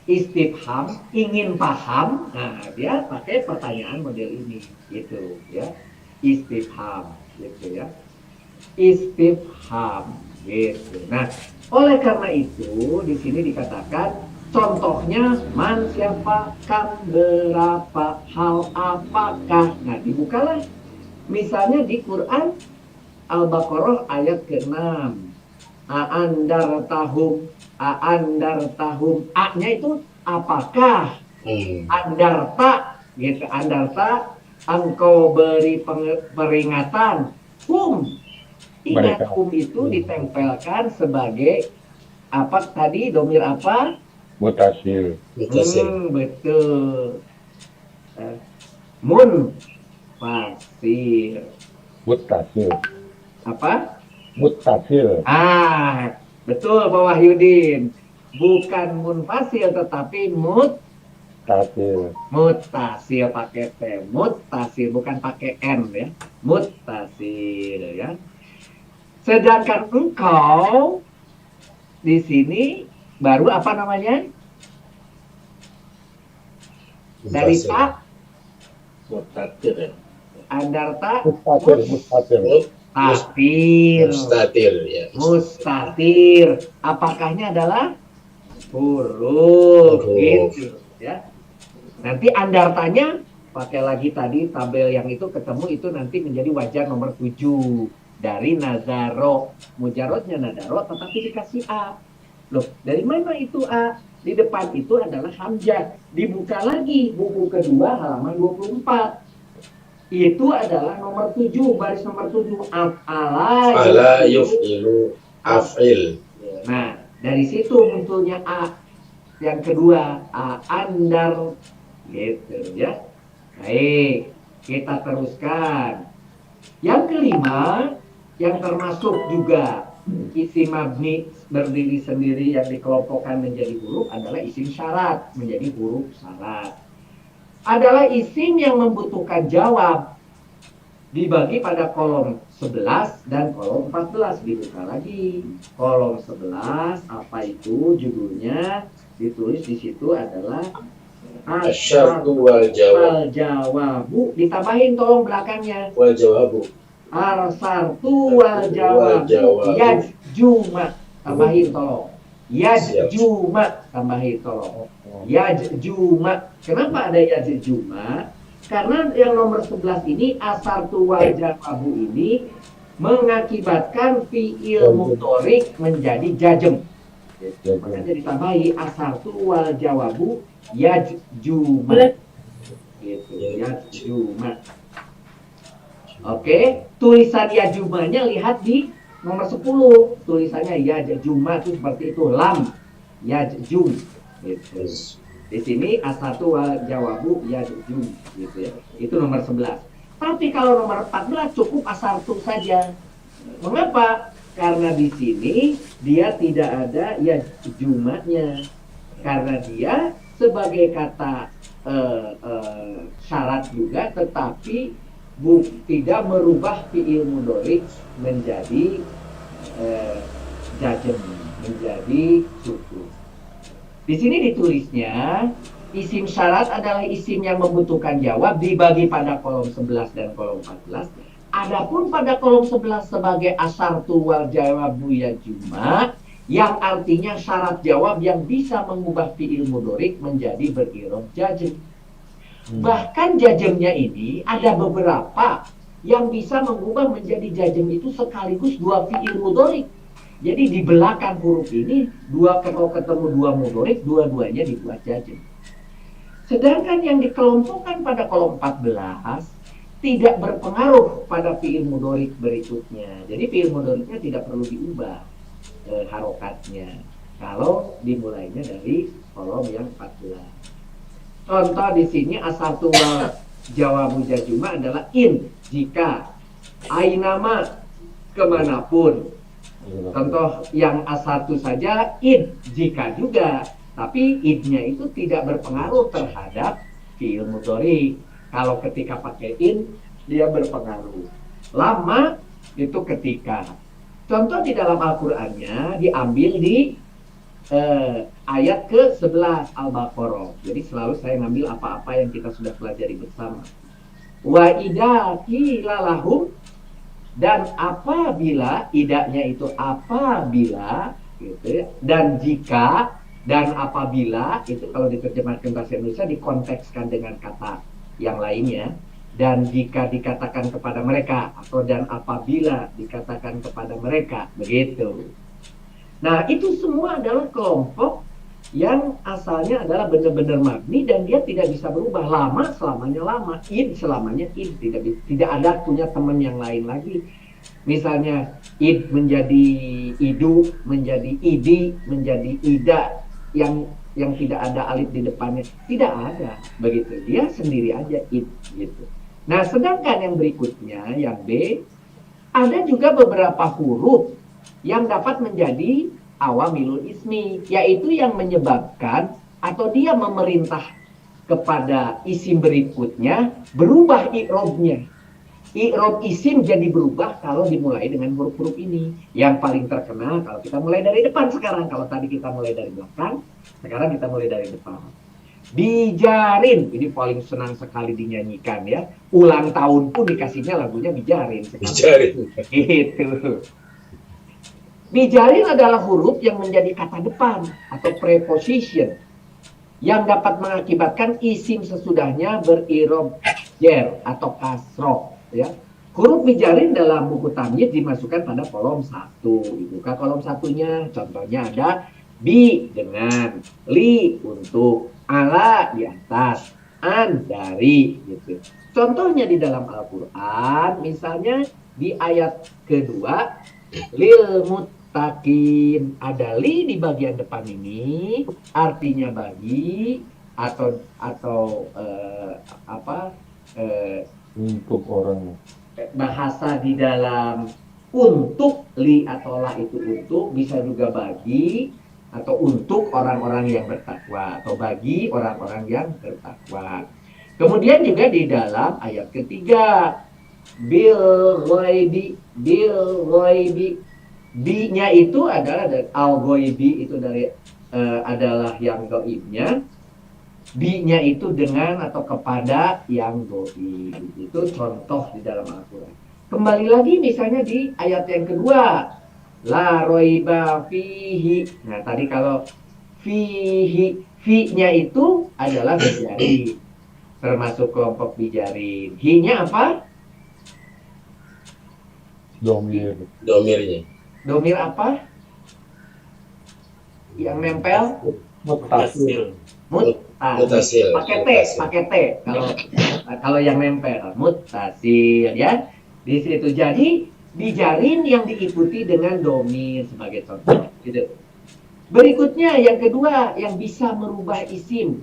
istifham ingin paham, nah dia pakai pertanyaan model ini, gitu ya, istifham, gitu ya, istifham, gitu. Nah, oleh karena itu di sini dikatakan contohnya man siapa, kan berapa, hal apakah. Nah, dibukalah misalnya di Quran Al-Baqarah ayat ke-6. Aandar tahum, A-nya itu apakah, andarta gitu, andarta engkau beri peringatan, ingat itu ditempelkan sebagai apa tadi, domir apa, Mutasil. betul, mun fasir Mutasil. apa, Mutasil. betul Pak Wahyudin. Bukan munfasil tetapi Mutasil. mutasil pakai T. Mutasil bukan pakai N ya. Mutasil ya. Sedangkan engkau di sini baru apa namanya? Dari Pak Mutatir ya. Andarta Mustatir, mustatir. mustatir. Mustatir ya. Mustatir. Apakahnya adalah huruf gitu ya. Nanti andartanya pakai lagi tadi tabel yang itu ketemu itu nanti menjadi wajar nomor 7 dari nazaro. Mujarotnya nadaro tetapi dikasih A. Loh, dari mana itu A? Di depan itu adalah hamzah. Dibuka lagi buku kedua halaman 24. Itu adalah nomor 7, baris nomor 7. Ala yuf'ilu af'il. Nah, dari situ munculnya A. Yang kedua, A andar gitu ya. Baik, kita teruskan. Yang kelima, yang termasuk juga isim mabni berdiri sendiri yang dikelompokkan menjadi huruf adalah isim syarat, menjadi huruf syarat. Adalah isim yang membutuhkan jawab. Dibagi pada kolom 11 dan kolom 14. Dibuka lagi. Kolom 11 apa itu judulnya? Ditulis di situ adalah Asyartu wal jawab. jawabu. Ditambahin tolong belakangnya. Wal jawabu. Arsartu wal jawabu yajjuma. Tambahin tolong. Yajjuma. Tambahin tolong. Yajjuma. Kenapa ada yajjuma? Karena yang nomor 11 ini asartu wal jawabu ini mengakibatkan fi'il mudhorik menjadi jajem. Makanya ditambahi asartu wal jawabu yajjuma. Gitu, yajjuma. Oke, tulisan yajjumanya lihat di nomor 10. Tulisannya yajjuma itu seperti itu, lam yajjum gitu. Di sini asatu wal jawabu yajjum gitu ya. Itu nomor 11. Tapi kalau nomor 14 cukup asatu saja. Mengapa? Karena di sini dia tidak ada yajjumanya. Karena dia sebagai kata syarat juga, tetapi tidak merubah fi'il mudhorik menjadi jazm, menjadi sukun. Di sini ditulisnya isim syarat adalah isim yang membutuhkan jawab dibagi pada kolom 11 dan kolom 14. Adapun pada kolom 11 sebagai asartu wal jawabu yajjuma, yang artinya syarat jawab yang bisa mengubah fi'il mudhorik menjadi berirob jazm. Bahkan jazmnya ini ada beberapa yang bisa mengubah menjadi jazm itu sekaligus dua fi'il mudhorik. Jadi di belakang huruf ini kalau ketemu dua mudhorik, dua-duanya dibuat jazm. Sedangkan yang dikelompokkan pada kolom 14 tidak berpengaruh pada fi'il mudhorik berikutnya. Jadi fi'il mudhoriknya tidak perlu diubah harokatnya kalau dimulainya dari kolom yang 14. Contoh di sini asatu wal jawabu jazjuma adalah in, jika, ainama, kemanapun. Contoh yang asatu saja id, jika juga, tapi idnya itu tidak berpengaruh terhadap fi'il mudhorik. Kalau ketika pakai in dia berpengaruh. Lama itu ketika. Contoh di dalam Al-Qur'annya diambil di ayat ke-11 Al-Baqarah. Jadi selalu saya ngambil apa-apa yang kita sudah pelajari bersama. Wa idza qila lahum, dan apabila, idaknya itu apabila gitu ya, dan jika dan apabila itu kalau diterjemahkan bahasa Indonesia dikontekskan dengan kata yang lainnya, dan jika dikatakan kepada mereka atau dan apabila dikatakan kepada mereka, begitu. Nah, itu semua adalah kelompok yang asalnya adalah benar-benar mabni dan dia tidak bisa berubah. Lama selamanya lama, id selamanya id, tidak ada punya teman yang lain lagi. Misalnya id menjadi idu, menjadi idi, menjadi ida yang tidak ada alif di depannya, tidak ada begitu. Dia sendiri aja id gitu. Nah, sedangkan yang berikutnya yang B, ada juga beberapa huruf yang dapat menjadi awamilul ismi, yaitu yang menyebabkan atau dia memerintah kepada isim berikutnya berubah i'robnya. I'rob isim jadi berubah kalau dimulai dengan huruf-huruf ini. Yang paling terkenal kalau kita mulai dari depan sekarang. Kalau tadi kita mulai dari belakang, sekarang kita mulai dari depan. Bijarin, ini paling senang sekali dinyanyikan ya. Ulang tahun pun dikasihnya lagunya Bijarin. Bijarin. Gitu. Bijarin adalah huruf yang menjadi kata depan atau preposition yang dapat mengakibatkan isim sesudahnya berirob jer atau kasroh. Ya. Huruf bijarin dalam buku tamyiz dimasukkan pada kolom 1. Dibuka kolom satunya, contohnya ada bi dengan, li untuk, ala di atas, an dari gitu. Contohnya di dalam Al-Qur'an misalnya di ayat kedua lil muttaqin, ada li di bagian depan ini artinya bagi atau Untuk orang. bahasa di dalam untuk li atau lah itu untuk bisa juga bagi atau untuk orang-orang yang bertakwa atau bagi orang-orang yang bertakwa. Kemudian juga di dalam ayat ketiga bil ghaibi bi-nya itu adalah dari al ghaibi itu dari adalah yang gaibnya, bi-nya itu dengan atau kepada yang gaib. Itu contoh di dalam Al-Qur'an. Kembali lagi misalnya di ayat yang kedua la roiba fihi. Nah tadi kalau fihi, fi-nya itu adalah bijarin, termasuk kelompok bijarin. Hi-nya apa? Domir. Domirnya. Domir apa? Yang nempel? Mutasil. Mutasil. Pakai T. Kalau yang nempel mutasil ya. Di situ jadi bijarin yang diikuti dengan domir sebagai contoh. Gitu. Berikutnya yang kedua yang bisa merubah isim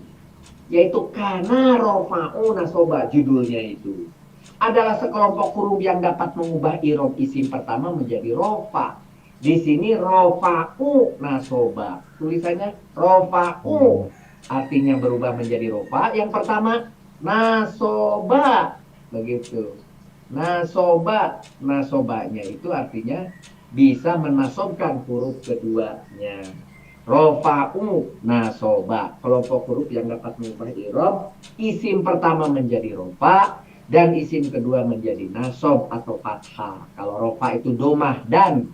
yaitu kana rofa'u nasoba, judulnya itu adalah sekelompok huruf yang dapat mengubah irob isim pertama menjadi rofa. Di sini rofa'u nasoba, tulisannya rofa'u artinya berubah menjadi rofa. Yang pertama nasoba, begitu. Nasobanya itu artinya bisa menasobkan huruf keduanya. Rofa'u nasoba, kelompok huruf yang dapat mengubah irob isim pertama menjadi rofa dan isim kedua menjadi nasob atau fathah. Kalau rofa itu domah dan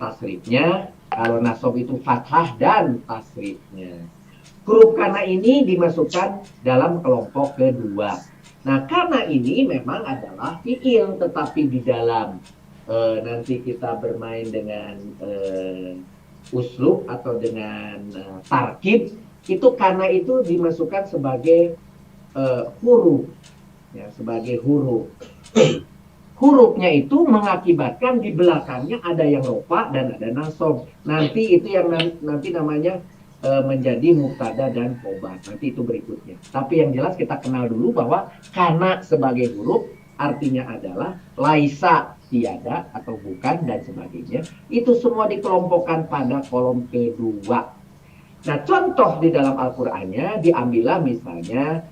tasrifnya, kalau nasob itu fathah dan tasrifnya. Huruf kana ini dimasukkan dalam kelompok kedua. Nah, karena ini memang adalah fiil, tetapi di dalam nanti kita bermain dengan uslub atau dengan tarkib, itu karena itu dimasukkan sebagai huruf, ya, sebagai huruf. Hurufnya itu mengakibatkan di belakangnya ada yang rofa dan ada nasob. Nanti itu yang nanti namanya menjadi mubtada dan khobar. Nanti itu berikutnya. Tapi yang jelas kita kenal dulu bahwa kana sebagai huruf artinya adalah laisa, tiada atau bukan dan sebagainya. Itu semua dikelompokkan pada kolom kedua. Nah, contoh di dalam Al-Qur'annya diambillah misalnya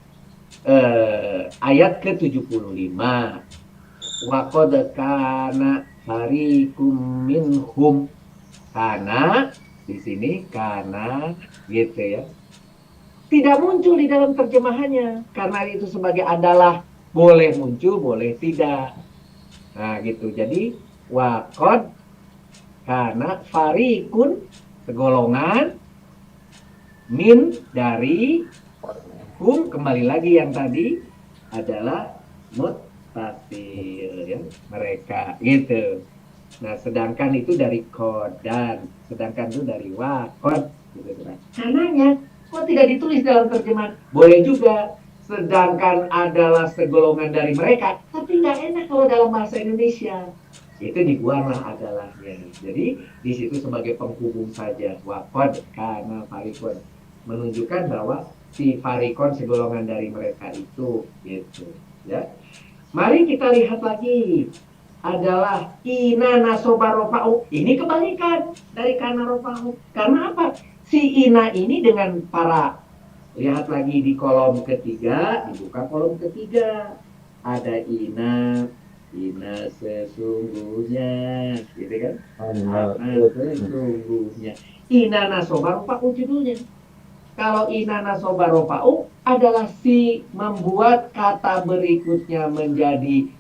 ayat ke-75. Wa qad kana fariqum minhum, kana di sini karena gitu ya tidak muncul di dalam terjemahannya karena itu sebagai adalah boleh muncul boleh tidak. Nah gitu, jadi waqad karena farikun segolongan min dari hum, kembali lagi yang tadi adalah muttasil ya, mereka gitu. Nah, sedangkan itu dari kodan, sedangkan itu dari wakod, gitu kan. Karenanya, kok tidak ditulis dalam terjemahan? Boleh juga, sedangkan adalah segolongan dari mereka, tapi nggak enak kalau dalam bahasa Indonesia. Itu dibuanglah adalahnya. Jadi, di situ sebagai penghubung saja, wakod, karena farikon. Menunjukkan bahwa si farikon segolongan dari mereka itu, gitu. Ya. Mari kita lihat lagi. Adalah ina nasoba rofa'u. Ini kebalikan dari kana rofa'u. Karena apa? Si ina ini dengan para, lihat lagi di kolom ketiga, dibuka kolom ketiga. Ada ina sesungguhnya, gitu kan? Sesungguhnya. Ina nasoba rofa'u judulnya. Kalau ina nasoba rofa'u adalah si membuat kata berikutnya menjadi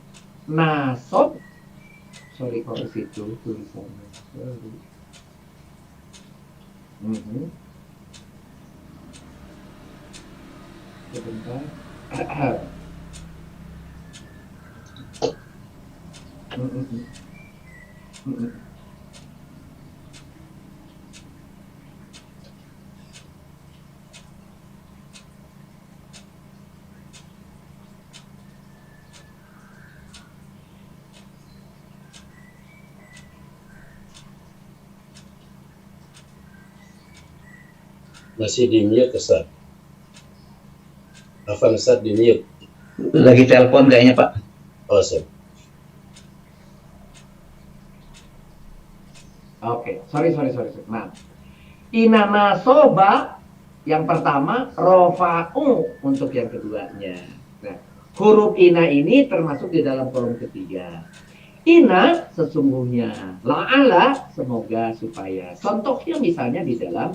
nasob. Sorry kalau situ tulisannya. Sorry. Sebentar. Masih di mute Ustaz. Afan Ustaz di mute. Lagi telepon kayaknya Pak. Oh, Ustaz. Oke, sorry. Nah, ina nasoba yang pertama, rofa'u untuk yang keduanya. Nah, huruf ina ini termasuk di dalam kolom ketiga. Ina sesungguhnya, la'ala semoga supaya. Contohnya misalnya di dalam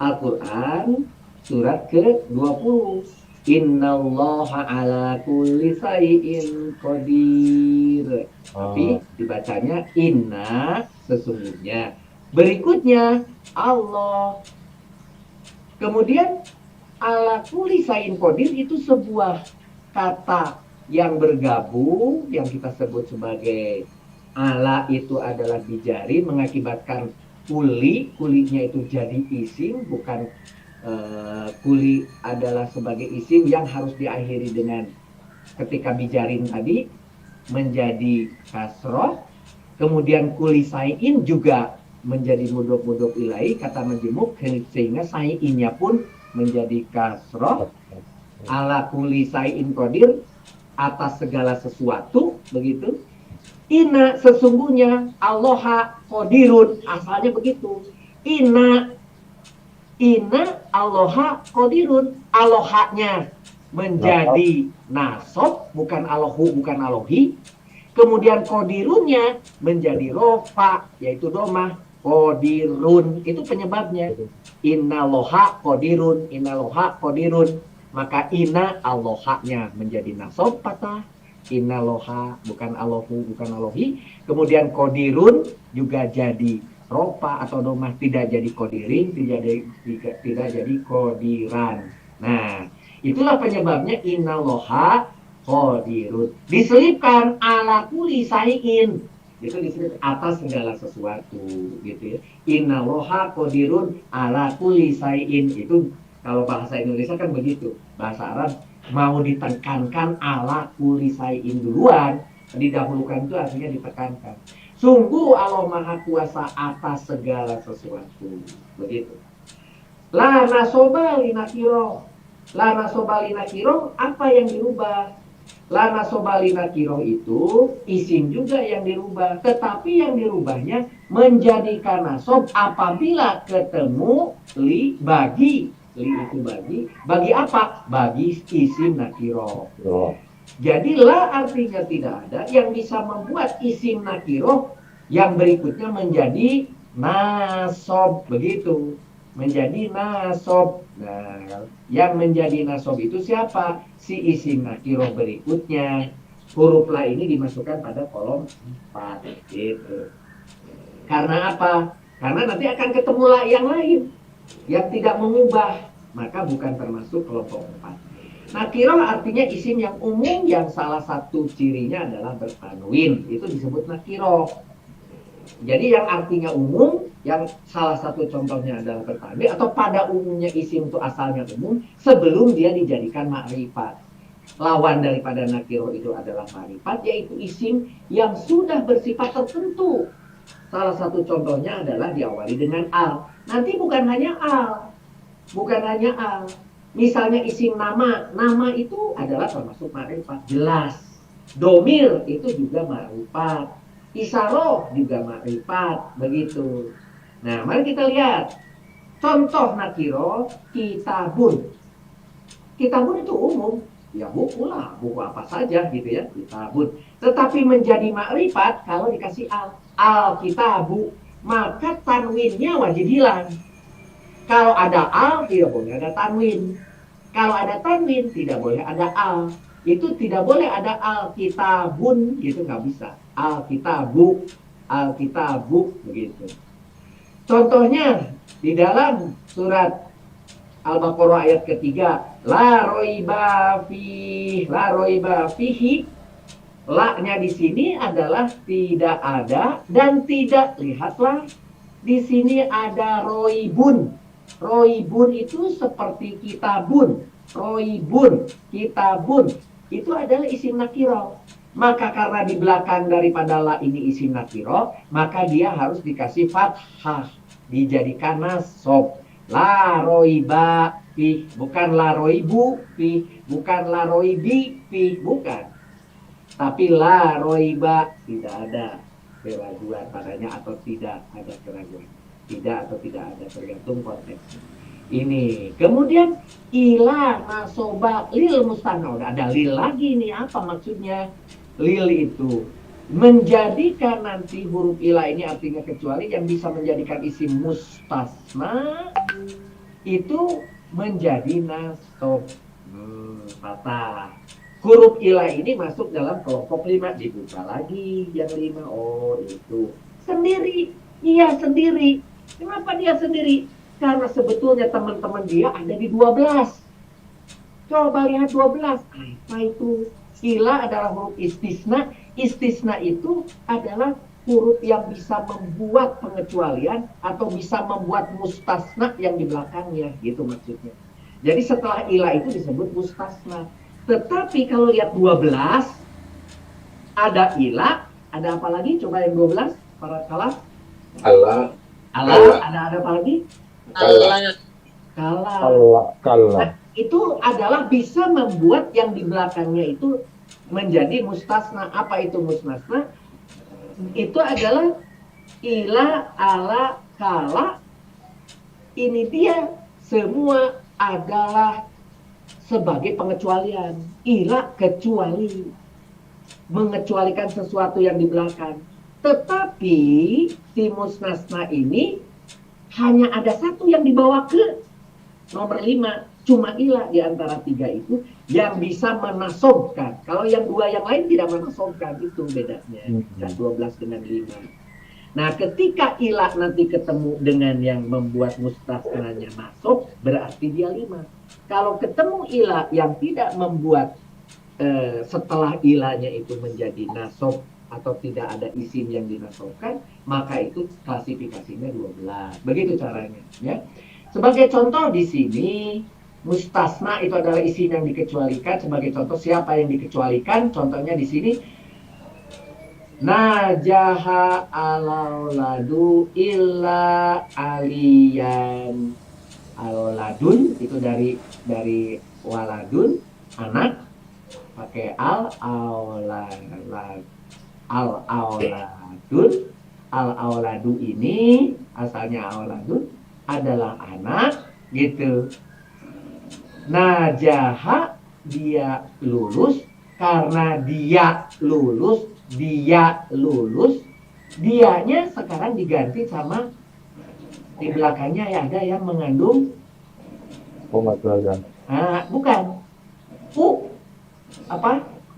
Al-Quran surat ke-20. Innallaha ala kulli syai'in qadir. Tapi dibacanya inna sesungguhnya. Berikutnya Allah. Kemudian ala kulli syai'in qadir itu sebuah kata yang bergabung yang kita sebut sebagai ala itu adalah bijari mengakibatkan kulinya itu jadi isim, bukan kuli adalah sebagai isim yang harus diakhiri dengan ketika bijarin tadi menjadi kasroh. Kemudian kuli sayin juga menjadi mudhaf ilaih kata majemuk, sehingga sayinnya pun menjadi kasroh. Ala kuli sayin qadir atas segala sesuatu, begitu. Ina sesungguhnya Allah qadirun, asalnya begitu. Ina Allah qadirun, Allahnya menjadi nasob, bukan Allahu, bukan Alohi. Kemudian qadirunnya menjadi rofa, yaitu domah. Qadirun itu penyebabnya. Inna loha qadirun, inna loha qadirun. Maka inna Allahnya menjadi nasob patah. Inna loha bukan Allahu, bukan Alohi. Kemudian qadirun juga jadi ropa atau domah, tidak jadi qadirin, tidak jadi qadiran. Nah, itulah penyebabnya inna loha qadirun. Diselipkan ala kulli syai'in. Itu diselipkan atas segala sesuatu, gitu ya. Inna loha qadirun ala kulli syai'in. Itu kalau bahasa Indonesia kan begitu. Bahasa Arab mau ditekankan ala kulli syai'in duluan, didahulukan itu artinya ditekankan. Sungguh Allah Maha Kuasa atas segala sesuatu. Begitu. La nasoba linakiro. La nasoba linakiro, apa yang dirubah? La nasoba linakiro itu isim juga yang dirubah. Tetapi yang dirubahnya menjadikan nasob apabila ketemu li bagi. Li itu bagi. Bagi apa? Bagi isim nakiro. Jadi la artinya tidak ada yang bisa membuat isim nakiroh yang berikutnya menjadi nasob, begitu. Menjadi nasob. Nah, yang menjadi nasob itu siapa? Si isim nakiroh berikutnya. Huruf la ini dimasukkan pada kolom 4, gitu. Karena apa? Karena nanti akan ketemu la yang lain yang tidak mengubah, maka bukan termasuk kelompok 4. Nakiroh artinya isim yang umum yang salah satu cirinya adalah bertanwin, itu disebut nakiroh. Jadi yang artinya umum, yang salah satu contohnya adalah bertanwin, atau pada umumnya isim itu asalnya umum sebelum dia dijadikan ma'rifat. Lawan daripada nakiroh itu adalah ma'rifat, yaitu isim yang sudah bersifat tertentu. Salah satu contohnya adalah diawali dengan al. Nanti bukan hanya al, misalnya isim nama itu adalah termasuk ma'rifat, jelas. Domir itu juga ma'rifat, isaroh juga ma'rifat, begitu. Nah, mari kita lihat contoh nakiro, kitabun. Kitabun itu umum, ya buku lah, buku apa saja gitu ya, kitabun. Tetapi menjadi ma'rifat kalau dikasih al kitabu, maka tanwinnya wajib hilang. Kalau ada al, tidak boleh ada tanwin. Kalau ada tanwin, tidak boleh ada al. Itu tidak boleh ada alkitabun, gitu nggak bisa. Alkitabu, alkitabu, begitu. Contohnya di dalam surat Al-Baqarah ayat ketiga, la roiba fi, la roiba fihi. La-nya di sini adalah tidak ada dan tidak. Lihatlah, di sini ada roibun. Roibun itu seperti kitabun. Roibun, kitabun. Itu adalah isim nakiro. Maka karena di belakang daripada la ini isim nakiro, maka dia harus dikasih fathah. Dijadikan nasab. La roiba fi. Bukan la roibu fi. Bukan la roibi fi. Bukan. Tapi la roiba, tidak ada keraguan padanya atau tidak ada keraguan. Tidak atau tidak ada, tergantung konteks. Ini. Kemudian ila nasoba lil mustana. Udah ada lil lagi nih. Apa maksudnya? Lil itu menjadikan nanti huruf ila ini artinya kecuali, yang bisa menjadikan isim mustasna itu menjadi nasab. Patah. Huruf ilah ini masuk dalam kelompok 5. Dibuka lagi yang 5. Oh, itu sendiri. Iya, sendiri. Kenapa dia sendiri? Karena sebetulnya teman-teman dia ada di 12. Coba lihat 12. Apa itu? Ilah adalah huruf istisna. Istisna itu adalah huruf yang bisa membuat pengecualian atau bisa membuat mustasna yang di belakangnya. Gitu maksudnya. Jadi setelah ilah itu disebut mustasna. Tetapi kalau lihat 12, ada ilah, ada apa lagi? Coba yang 12, para kalah. Allah. Allah, ada apa lagi? Allah. Kalah. Kalla. Nah, itu adalah bisa membuat yang di belakangnya itu menjadi mustasna. Apa itu mustasna? Itu adalah ilah, ala, kala. Ini dia semua adalah sebagai pengecualian. Ilah kecuali, mengecualikan sesuatu yang di belakang. Tetapi si musnasna ini hanya ada satu yang dibawa ke nomor 5. Cuma ilah di antara 3 itu yang bisa menasobkan. Kalau yang 2 yang lain tidak menasobkan. Itu bedanya. Dan 12 dengan 5. Nah, ketika ilah nanti ketemu dengan yang membuat mustasnanya masuk, berarti dia 5. Kalau ketemu ilah yang tidak membuat setelah ilahnya itu menjadi nasab atau tidak ada isim yang dinasobkan, maka itu klasifikasinya 12. Begitu caranya, ya. Sebagai contoh di sini, mustasna itu adalah isim yang dikecualikan. Sebagai contoh, siapa yang dikecualikan? Contohnya di sini, najaha alauladu illa aliyan. Aladun itu dari waladun, anak, pakai al-auladun ini asalnya auladun adalah anak, gitu. Najaha, dia lulus. Karena dia lulus, dianya sekarang diganti sama di belakangnya ya ada yang mengandung Pengecualian. bukan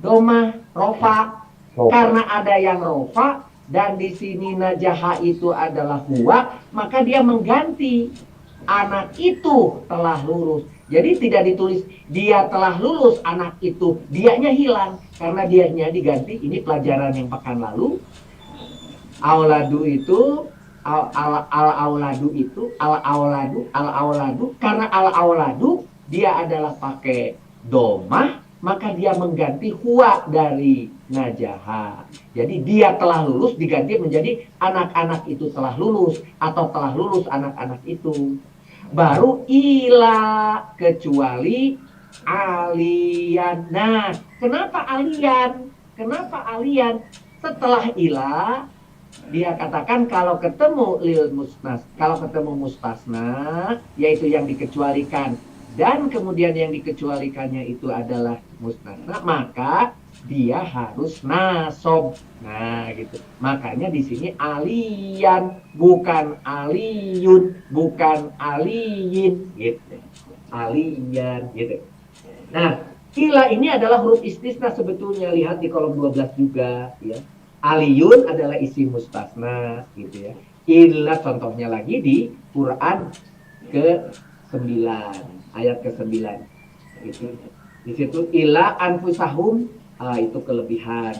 doma, rofa. Karena ada yang rofa dan di sini najaha itu adalah huwa, maka dia mengganti anak itu telah lulus. Jadi tidak ditulis dia telah lulus anak itu, dianya hilang karena dianya diganti. Ini pelajaran yang pekan lalu. Auladu itu al-auladu karena al-auladu dia adalah pakai domah, maka dia mengganti huwa dari najaha. Jadi dia telah lulus diganti menjadi anak-anak itu telah lulus atau telah lulus anak-anak itu. Baru ila kecuali alian. Nah, kenapa alian? Kenapa alian? Setelah ila dia katakan kalau ketemu lil musnas, kalau ketemu mustasna, yaitu yang dikecualikan dan kemudian yang dikecualikannya itu adalah mustasna, maka dia harus nasob. Nah, gitu. Makanya di sini aliyan, bukan aliyun, bukan aliyin, gitu. Aliyan, gitu. Nah, ila ini adalah huruf istisna sebetulnya. Lihat di kolom 12 juga, ya. Aliyun adalah isim mustasna, gitu ya. Ila contohnya lagi di Quran ke-9, ayat ke-9. Gitu. Di situ ila anfusahum, itu kelebihan.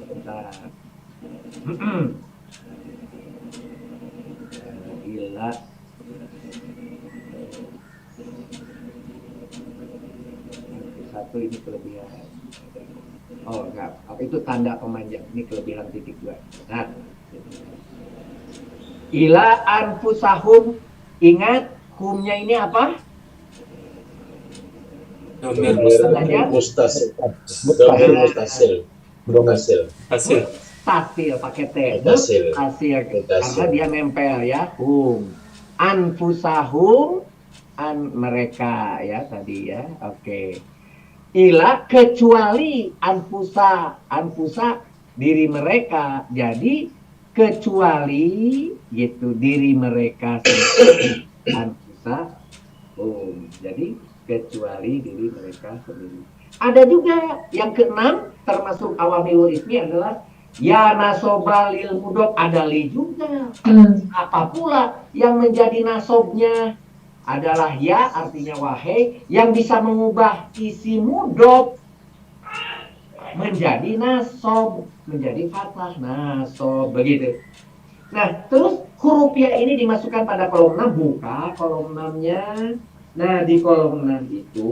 Bentar. Ila satu ini kelebihan. Oh enggak, itu tanda pemanjang. Ini kelebihan titik 2. Nah, ila anfusahum, ingat humnya ini apa? Domir Mustasil. mustasil. Domir mustasil. Mustasil. Hasil. Tasil pakai T. Mutasil. Tasil. Mutasil. Karena dia nempel ya. Anfusahum, mereka ya tadi ya. Oke. Ila kecuali anfusa diri mereka. Jadi kecuali gitu diri mereka sendiri. Anfusa. Jadi kecuali diri mereka sendiri. Ada juga yang keenam termasuk awamilul ismi adalah ya nasobalil mudof, ada li juga. Apa pula yang menjadi nasobnya adalah ya, artinya wahai, yang bisa mengubah isi mudof menjadi nasob, menjadi fathah, nasob, begitu. Nah, terus huruf ya ini dimasukkan pada kolom 6, buka kolom 6-nya. Nah, di kolom 6 itu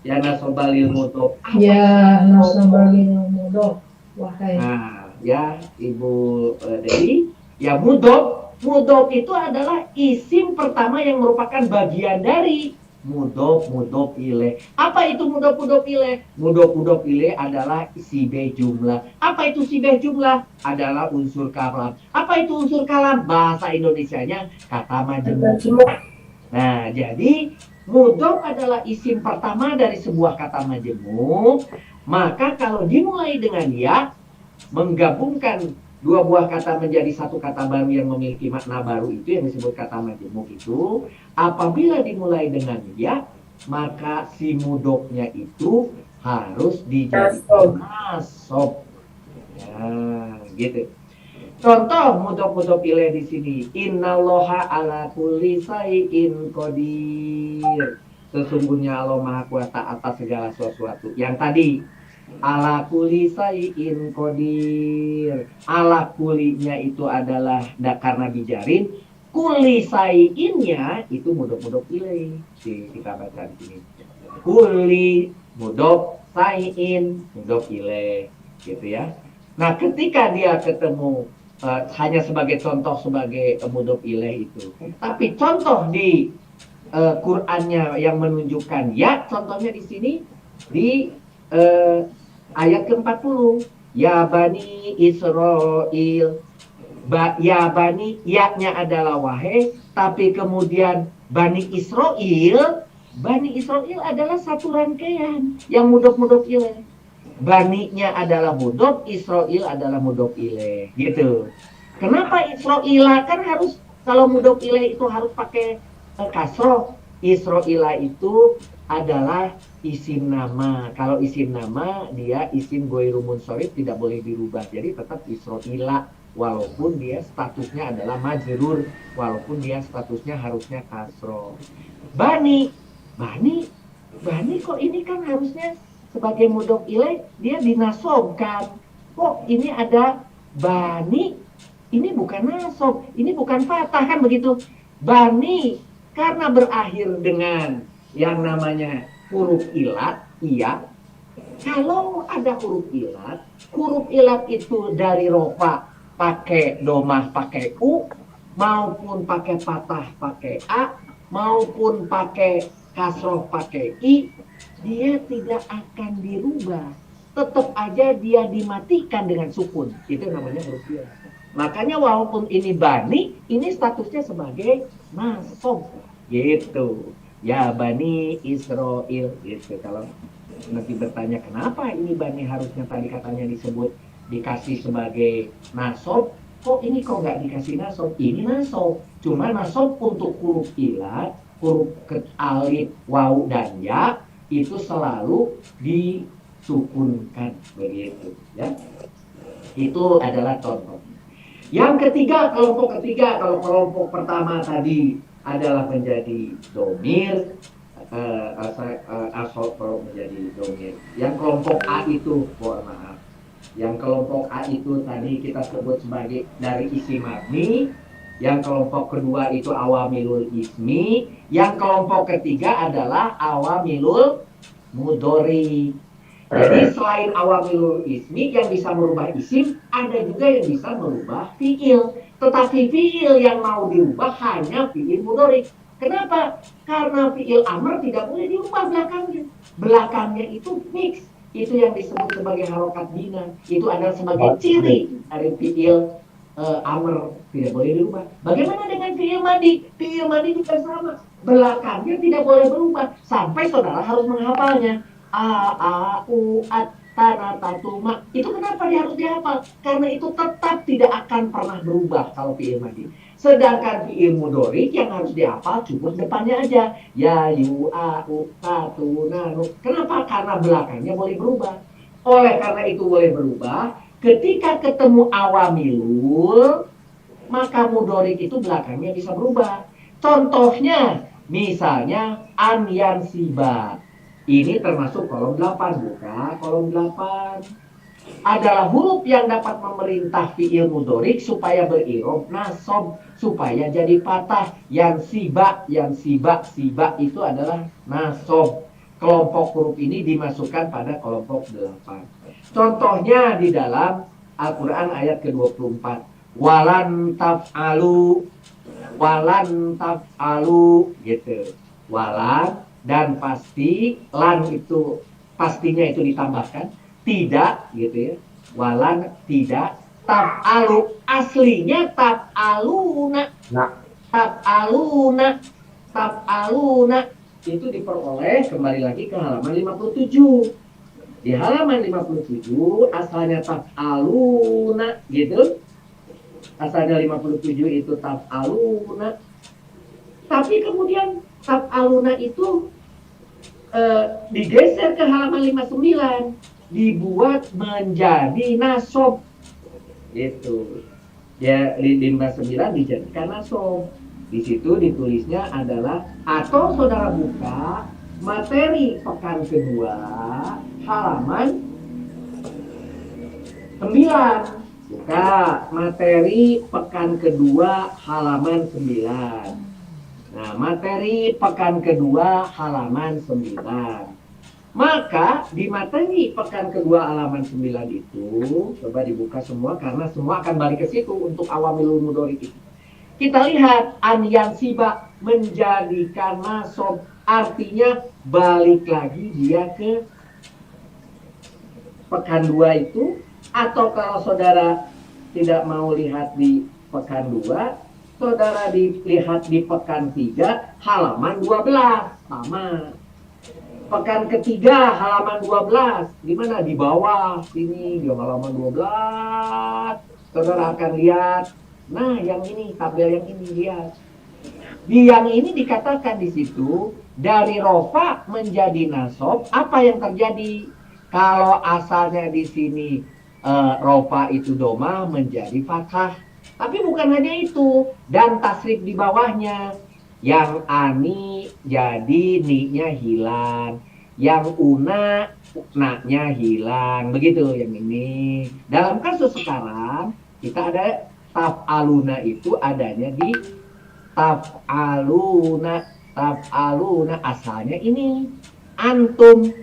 ya nasobalil mudof. Ya nasobalil mudof, wahai. Nah, ya Ibu Dewi, ya mudof. Mudof itu adalah isim pertama yang merupakan bagian dari mudof ilaih. Apa itu mudof ilaih? Mudof ilaih adalah sibeh jumlah. Apa itu sibeh jumlah? Adalah unsur kalam. Apa itu unsur kalam? Bahasa Indonesianya kata majemuk. Nah, jadi mudof adalah isim pertama dari sebuah kata majemuk. Maka kalau dimulai dengan ya, menggabungkan dua buah kata menjadi satu kata baru yang memiliki makna baru, itu yang disebut kata majemuk itu. Apabila dimulai dengan ya, maka si mudofnya itu harus dijadikan nasob. Ya, gitu. Contoh mudhof ilaih di sini, innallaha ala kulli syai'in qadir. Sesungguhnya Allah Maha Kuasa atas segala sesuatu. Yang tadi ala kulli syai'in qadir. Ala kulinya itu adalah karena bijarin, kulli syai'innya itu mudhof ilaih. Kita baca di sini. Kulli mudhof syai'in mudhof ilaih, gitu ya. Nah, ketika dia ketemu hanya sebagai contoh sebagai mudhof ilaih itu. Tapi contoh di Qur'annya yang menunjukkan ya, contohnya di sini di ayat ke-40. Ya Bani Israel. Ya Bani, ya-nya adalah wahai, tapi kemudian Bani Israel adalah satu rangkaian yang mudhof ilaih. Bani-nya adalah mudhof, Israel adalah mudhof ilaih, gitu. Kenapa Israel kan harus, kalau mudhof ilaih itu harus pakai kasroh. Israel itu adalah isim nama. Kalau isim nama dia isim ghoiru munsharif, tidak boleh dirubah. Jadi tetap Israel walaupun dia statusnya adalah majrur, walaupun dia statusnya harusnya kasroh. Bani kok ini kan harusnya sebagai mudhof ilaih dia dinasobkan. Kok ini ada bani? Ini bukan nasob, ini bukan fathah, kan begitu. Bani karena berakhir dengan yang namanya huruf ilat, iya. Kalau ada huruf ilat itu dari rofa pakai domah pakai u, maupun pakai fathah pakai a, maupun pakai kasroh pakai i, dia tidak akan dirubah. Tetap aja dia dimatikan dengan sukun. Itu namanya huruf ilat. Makanya walaupun ini bani, ini statusnya sebagai nasob. gitu. Ya Bani Israel gitu. Kalau nanti bertanya kenapa ini Bani harusnya tadi katanya disebut dikasih sebagai nasob, kok ini kok nggak dikasih nasob? Ini nasob, cuma nasob untuk huruf ilat, huruf alif, waw dan ya itu selalu disukunkan begitu ya. Itu adalah contoh. Yang ketiga, kelompok ketiga, kalau kelompok pertama tadi adalah menjadi domir, asal menjadi domir. Yang kelompok A itu, mohon maaf. Yang kelompok A itu tadi kita sebut sebagai dari isi mabni. Yang kelompok kedua itu awamilul ismi. Yang kelompok ketiga adalah awamilul mudhari. Jadi selain awamilul ismi yang bisa merubah isim, ada juga yang bisa merubah fiil. Tetapi fiil yang mau dirubah hanya fiil mudhari. Kenapa? Karena fiil amr tidak boleh dirubah belakangnya. Belakangnya itu fix. Itu yang disebut sebagai harokat bina. Itu adalah sebagai ciri dari fiil amr, tidak boleh dirubah. Bagaimana dengan fiil madi? Fiil madi juga sama. Belakangnya tidak boleh berubah. Sampai saudara harus menghafalnya. A, U, At, Tana, Tatuma. Itu kenapa dia harus dihafal? Karena itu tetap tidak akan pernah berubah kalau fiil madi. Sedangkan fiil mudhari yang harus dihafal cukup depannya aja. Ya, yu, a, u, ta, tu, na, nu. Kenapa? Karena belakangnya boleh berubah. Oleh karena itu boleh berubah. Ketika ketemu awamilul, maka mudhari itu belakangnya bisa berubah. Contohnya, misalnya an yansiba. Ini termasuk kolom 8, buka kolom 8. Adalah huruf yang dapat memerintah fiil mudhari supaya berirob nasob, supaya jadi patah. Yang siba itu adalah nasob. Kelompok huruf ini dimasukkan pada kelompok 8. Contohnya di dalam Al-Quran ayat ke-24. Walan taf'alu gitu. Walan dan pasti, lan itu pastinya itu ditambahkan, tidak gitu ya. Walan tidak, taf'alu aslinya taf'aluna. Taf'aluna itu diperoleh kembali lagi ke halaman 57. Di halaman 57 asalnya taf'aluna gitu. Asalnya 57 itu taf'aluna. Tapi kemudian taf'aluna itu digeser ke halaman 59, dibuat menjadi nasob gitu ya. Di 59 dijadikan nasob. Di situ ditulisnya adalah, atau saudara buka materi pekan kedua halaman 9. Buka materi pekan kedua halaman 9. Nah, materi pekan kedua halaman 9. Maka di materi pekan kedua halaman 9 itu, coba dibuka semua karena semua akan balik ke situ untuk awamilul mudhari itu. Kita lihat an yansiba menjadikan nasob, artinya balik lagi dia ke pekan 2 itu. Atau kalau saudara tidak mau lihat di pekan 2, saudara dilihat di pekan 3 halaman 12 sama. Pekan ketiga halaman 12 di mana? Di bawah sini di halaman 12 saudara akan lihat. Nah, yang ini tabel yang ini lihat. Di yang ini dikatakan di situ dari rofa menjadi nasob, apa yang terjadi? Kalau asalnya di sini rofa itu doma menjadi fathah. Tapi bukan hanya itu, dan tasrif di bawahnya. Yang ani jadi ni-nya hilang, yang una na-nya hilang, begitu yang ini. Dalam kasus sekarang kita ada taf'aluna itu adanya di taf'aluna asalnya ini antum,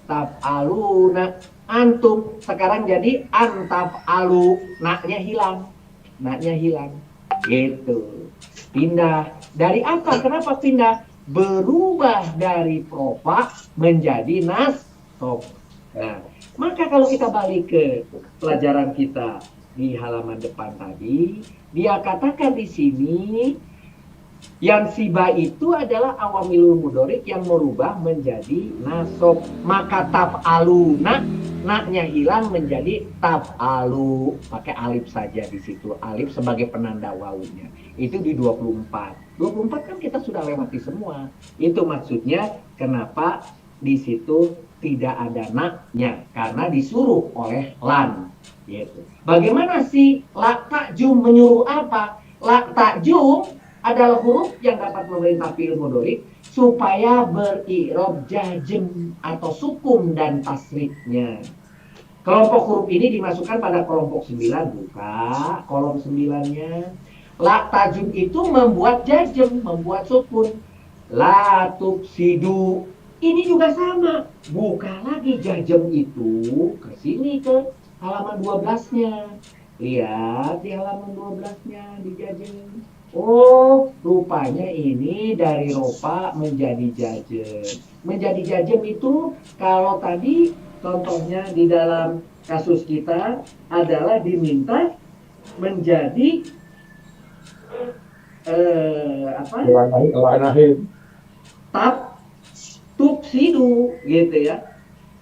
taf'aluna antum, sekarang jadi antaf'alu, na-nya hilang. Naknya hilang gitu. Pindah dari apa? Kenapa pindah? Berubah dari profa menjadi nasob. Nah, maka kalau kita balik ke pelajaran kita di halaman depan tadi, dia katakan di sini Yang siba itu adalah awamilul mudorik yang merubah menjadi nasob. Maka taf'aluna, naknya hilang menjadi taf'alu. Pakai alif saja di situ. Alif sebagai penanda wawunya. Itu di 24. 24 kan kita sudah lewati semua. Itu maksudnya kenapa di situ tidak ada naknya. Karena disuruh oleh lan. Gitu. Bagaimana sih la ta'jum menyuruh apa? La ta'jum adalah huruf yang dapat memerintah fi'il mudhari supaya berirob jazm atau sukun dan tasrifnya. Kelompok huruf ini dimasukkan pada kelompok 9. Buka kolom 9-nya. La tajum itu membuat jazm, membuat sukun. La tufsidu. Ini juga sama. Buka lagi jazm itu ke sini ke halaman 12-nya. Lihat di halaman 12-nya di jazm. Oh, rupanya ini dari ropa menjadi jazm. Menjadi jazm itu kalau tadi contohnya di dalam kasus kita adalah diminta menjadi tab tufsidu gitu ya.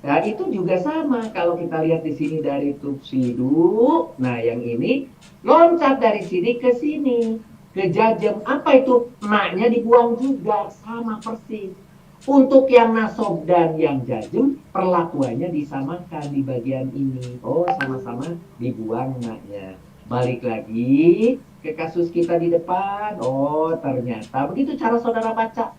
Nah, itu juga sama kalau kita lihat di sini dari tufsidu. Nah, yang ini loncat dari sini ke sini. Ke jazm, apa itu? Naknya dibuang juga, sama persis. Untuk yang nasob dan yang jazm, perlakuannya disamakan di bagian ini. Oh, sama-sama dibuang naknya. Balik lagi ke kasus kita di depan. Oh, ternyata begitu cara saudara baca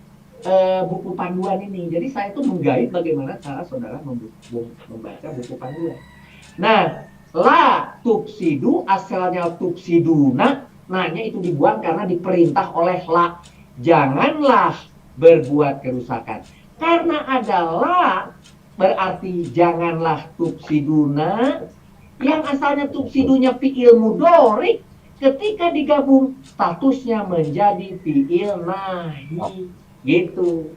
buku panduan ini. Jadi saya tuh menggait bagaimana cara saudara membaca buku panduan. Nah, la tufsidu asalnya tufsiduna. Nanya itu dibuang karena diperintah oleh la. Janganlah berbuat kerusakan. Karena ada la, berarti janganlah tufsiduna. Yang asalnya tufsidunya fi'il mudhari, ketika digabung statusnya menjadi fi'il nahi. Gitu.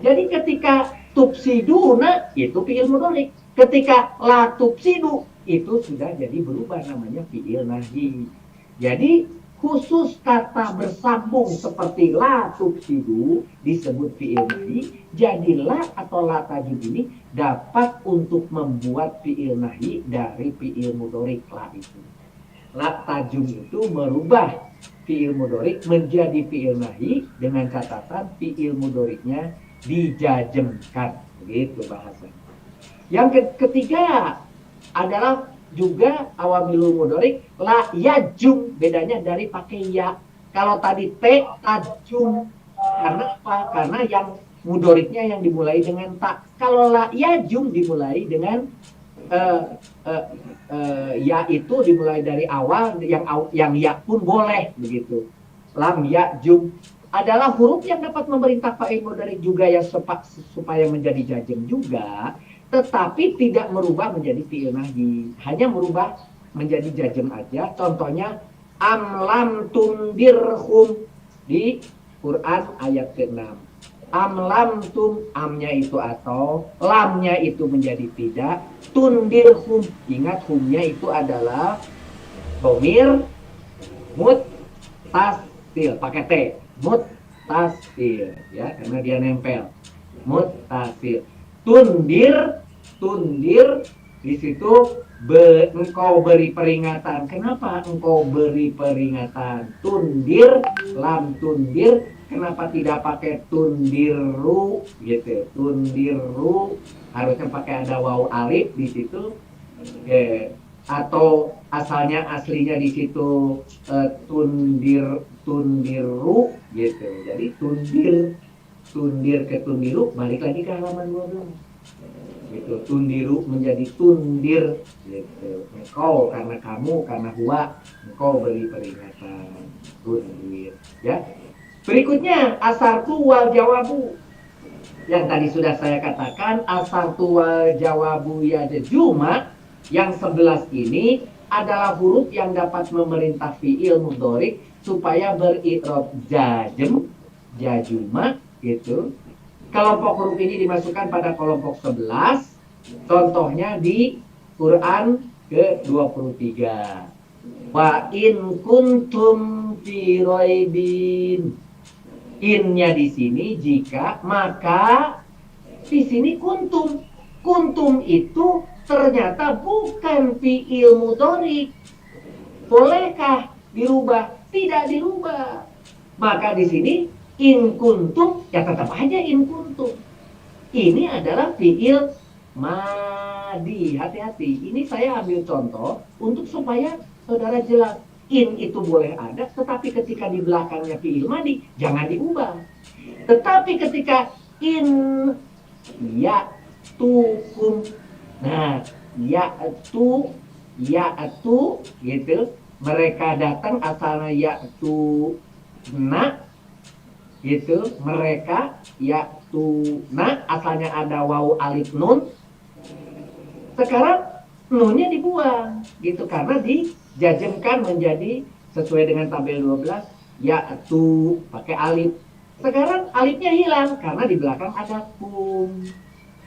Jadi ketika tufsiduna itu fi'il mudhari. Ketika la tufsidu itu sudah jadi berubah namanya fi'il nahi. Jadi khusus kata bersambung seperti la tufsidu disebut fi'il nahi. Jadi la atau la tajud ini dapat untuk membuat fi'il nahi dari fi'il mudhari la itu. La tajud itu merubah fi'il mudhari menjadi fi'il nahi dengan catatan fi'il mudharinya dijazmkan. Begitu bahasanya. Yang ketiga adalah juga awamilul mudhari la yajum, bedanya dari pakai ya. Kalau tadi te tajum, karena apa? Karena yang mudharinya yang dimulai dengan tak. Kalau la yajum dimulai dengan ya itu dimulai dari awal, yang ya pun boleh begitu. Lam yajum adalah huruf yang dapat memerintah fa'il mudhari juga yang supaya menjadi jazm juga. Tetapi tidak merubah menjadi fi'il nahi, hanya merubah menjadi jazm aja. Contohnya amlam tundirhum di Quran ayat ke-6. Amlam tum, amnya itu atau, lamnya itu menjadi tidak, tundirhum, ingat humnya itu adalah dhamir muttasil, pakai T, muttasil ya, karena dia nempel. Muttasil. Tundir di situ engkau beri peringatan. Kenapa engkau beri peringatan? Tundir, lam tundir. Kenapa tidak pakai tundiru gitu? Tundiru harusnya pakai ada waw alif di situ. Atau aslinya di situ tundiru gitu. Jadi tundir ke tundiru, balik lagi ke halaman 12. Gitu, tundiru menjadi tundir gitu. Engkau karena kamu, karena huwa, engkau beri peringatan. Tundir ya. Berikutnya asartu wal jawabu. Yang tadi sudah saya katakan asartu wal jawabu ya juma. Yang 11 ini adalah huruf yang dapat memerintah fi'il mudhari supaya beri'rab jazm, jazuma gitu. Kelompok huruf ini dimasukkan pada kelompok 11. Contohnya di Quran ke-23. Wa in kuntum fi raibin. innya di sini jika, maka di sini kuntum. Kuntum itu ternyata bukan fi'il mudhari. Bolehkah dirubah? Tidak dirubah. Maka di sini in kuntum ya tetap aja in kuntum. Ini adalah fi'il madi. Hati-hati. Ini saya ambil contoh untuk supaya saudara jelas. In itu boleh ada, tetapi ketika di belakangnya fi'il madi jangan diubah. Tetapi ketika in ya tukum, nah ya tu gitu, mereka datang asalnya ya tu na gitu, mereka ya tu na asalnya ada waw alif nun, sekarang nunnya dibuang gitu karena dijazmkan menjadi sesuai dengan tabel 12 ya tu pakai alif. Sekarang alifnya hilang karena di belakang ada kum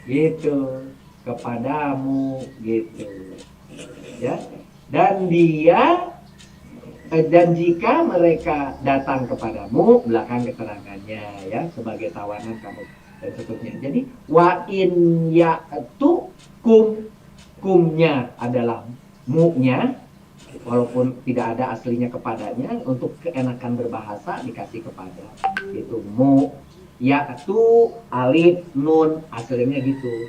gitu, kepadamu gitu ya. Dan dan jika mereka datang kepadamu, belakang keterangannya ya sebagai tawanan kamu dan seterusnya. Jadi wa in ya'tu kum, kumnya adalah mu-nya, walaupun tidak ada aslinya kepadanya, untuk keenakan berbahasa dikasih kepada itu mu, ya'tu alif nun, aslinya gitu.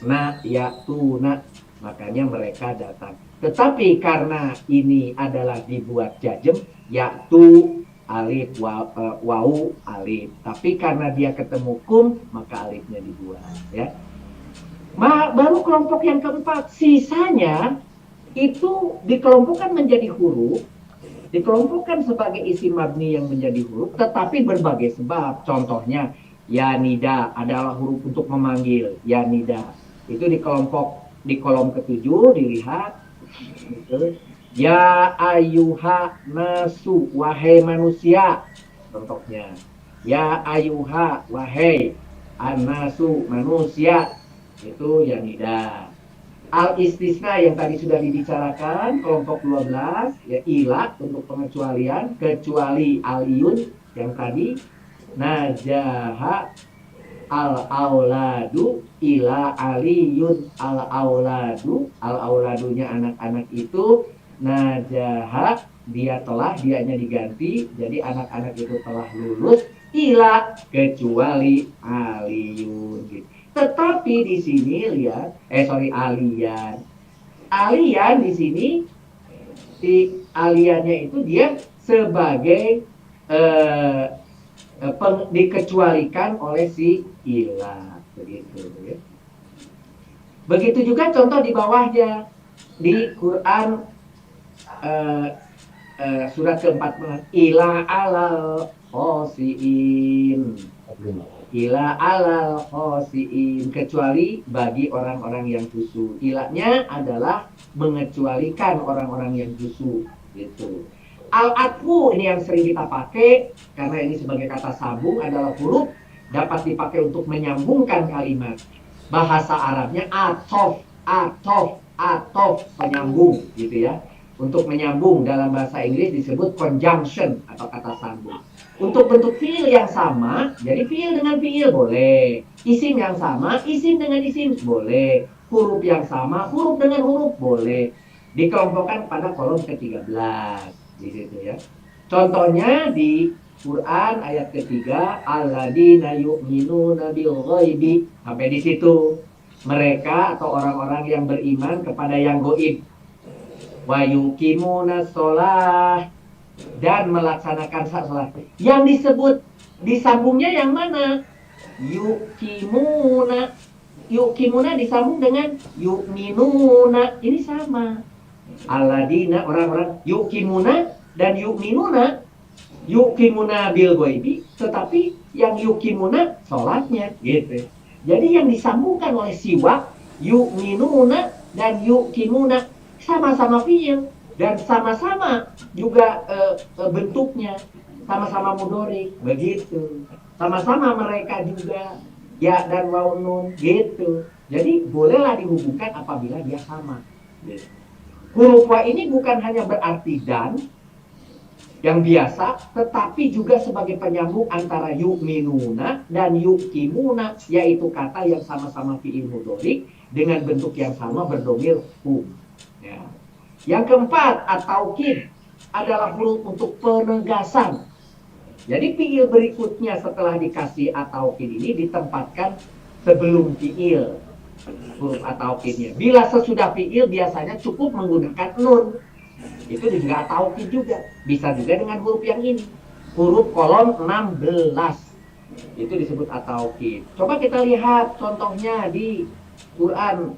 Na ya'tu na, makanya mereka datang. Tetapi karena ini adalah dibuat jazm, ya'tu alif wawu alif. Tapi karena dia ketemu kum, maka alifnya dibuat ya. Baru kelompok yang keempat, sisanya itu dikelompokkan menjadi huruf, dikelompokkan sebagai isim mabni yang menjadi huruf, tetapi berbagai sebab. Contohnya, ya nida adalah huruf untuk memanggil, ya nida. Itu di kolom ketujuh dilihat. Gitu. Ya ayuha nasu, wahai manusia. Contohnya, ya ayuha, wahai anasu, manusia. Itu ya nida. Al istisna yang tadi sudah dibicarakan, kelompok 12, ya ilah untuk pengecualian, kecuali aliyun yang tadi, najaha al auladu ila aliyun al auladu, al auladunya anak-anak itu, najaha dia telah, dianya diganti, jadi anak-anak itu telah lulus, ila kecuali aliyun gitu. Tetapi di sini lihat, alian. Alian di sini, aliannya itu dia sebagai dikecualikan oleh si ilah, begitu ya. Begitu juga contoh di bawahnya di Quran surat ke-14, ila alal khosiin, ila alal khosiin, kecuali bagi orang-orang yang khusyuk. Ilahnya adalah mengecualikan orang-orang yang khusyuk gitu. Al-atfu ini yang sering kita pakai karena ini sebagai kata sambung, adalah huruf dapat dipakai untuk menyambungkan kalimat. Bahasa Arabnya atof, penyambung gitu ya. Untuk menyambung dalam bahasa Inggris disebut conjunction atau kata sambung. Untuk bentuk fiil yang sama, jadi fiil dengan fiil boleh. Isim yang sama, isim dengan isim boleh. Huruf yang sama, huruf dengan huruf boleh. Dikelompokkan pada kolom ke-13 di situ ya. Contohnya di Quran ayat ketiga, alladzina yu'minuna bil ghaibi, sampai di situ. Mereka atau orang-orang yang beriman kepada yang gaib. Wa yuqimuna sholah, dan melaksanakan salat. Yang disebut disambungnya yang mana? Yuqimuna. Yuqimuna disambung dengan yu'minuna. Ini sama. Alladzina, orang-orang yuqimuna dan yu'minuna. Yuqimuna bil ghaibi, tetapi yang yuqimuna salatnya gitu. Jadi yang disambungkan oleh siwak, yu'minuna dan yuqimuna, sama-sama fiil dan sama-sama juga bentuknya, sama-sama mudhari begitu. Sama-sama mereka juga ya dan waw nun gitu. Jadi bolehlah dihubungkan apabila dia sama. Gitu. Huruf wa ini bukan hanya berarti dan, yang biasa, tetapi juga sebagai penyambung antara yu'minuna dan yu'kimuna, yaitu kata yang sama-sama fi'il mudhari dengan bentuk yang sama berdomir hum. Ya. Yang keempat, at-taukid adalah huruf untuk penegasan. Jadi fi'il berikutnya setelah dikasih at-taukid ini ditempatkan sebelum fi'il, huruf at-taukidnya. Bila sesudah fi'il biasanya cukup menggunakan nun. Itu juga at-taukid juga. Bisa juga dengan huruf yang ini. Huruf kolom 16. Itu disebut at-taukid. Coba kita lihat contohnya di Quran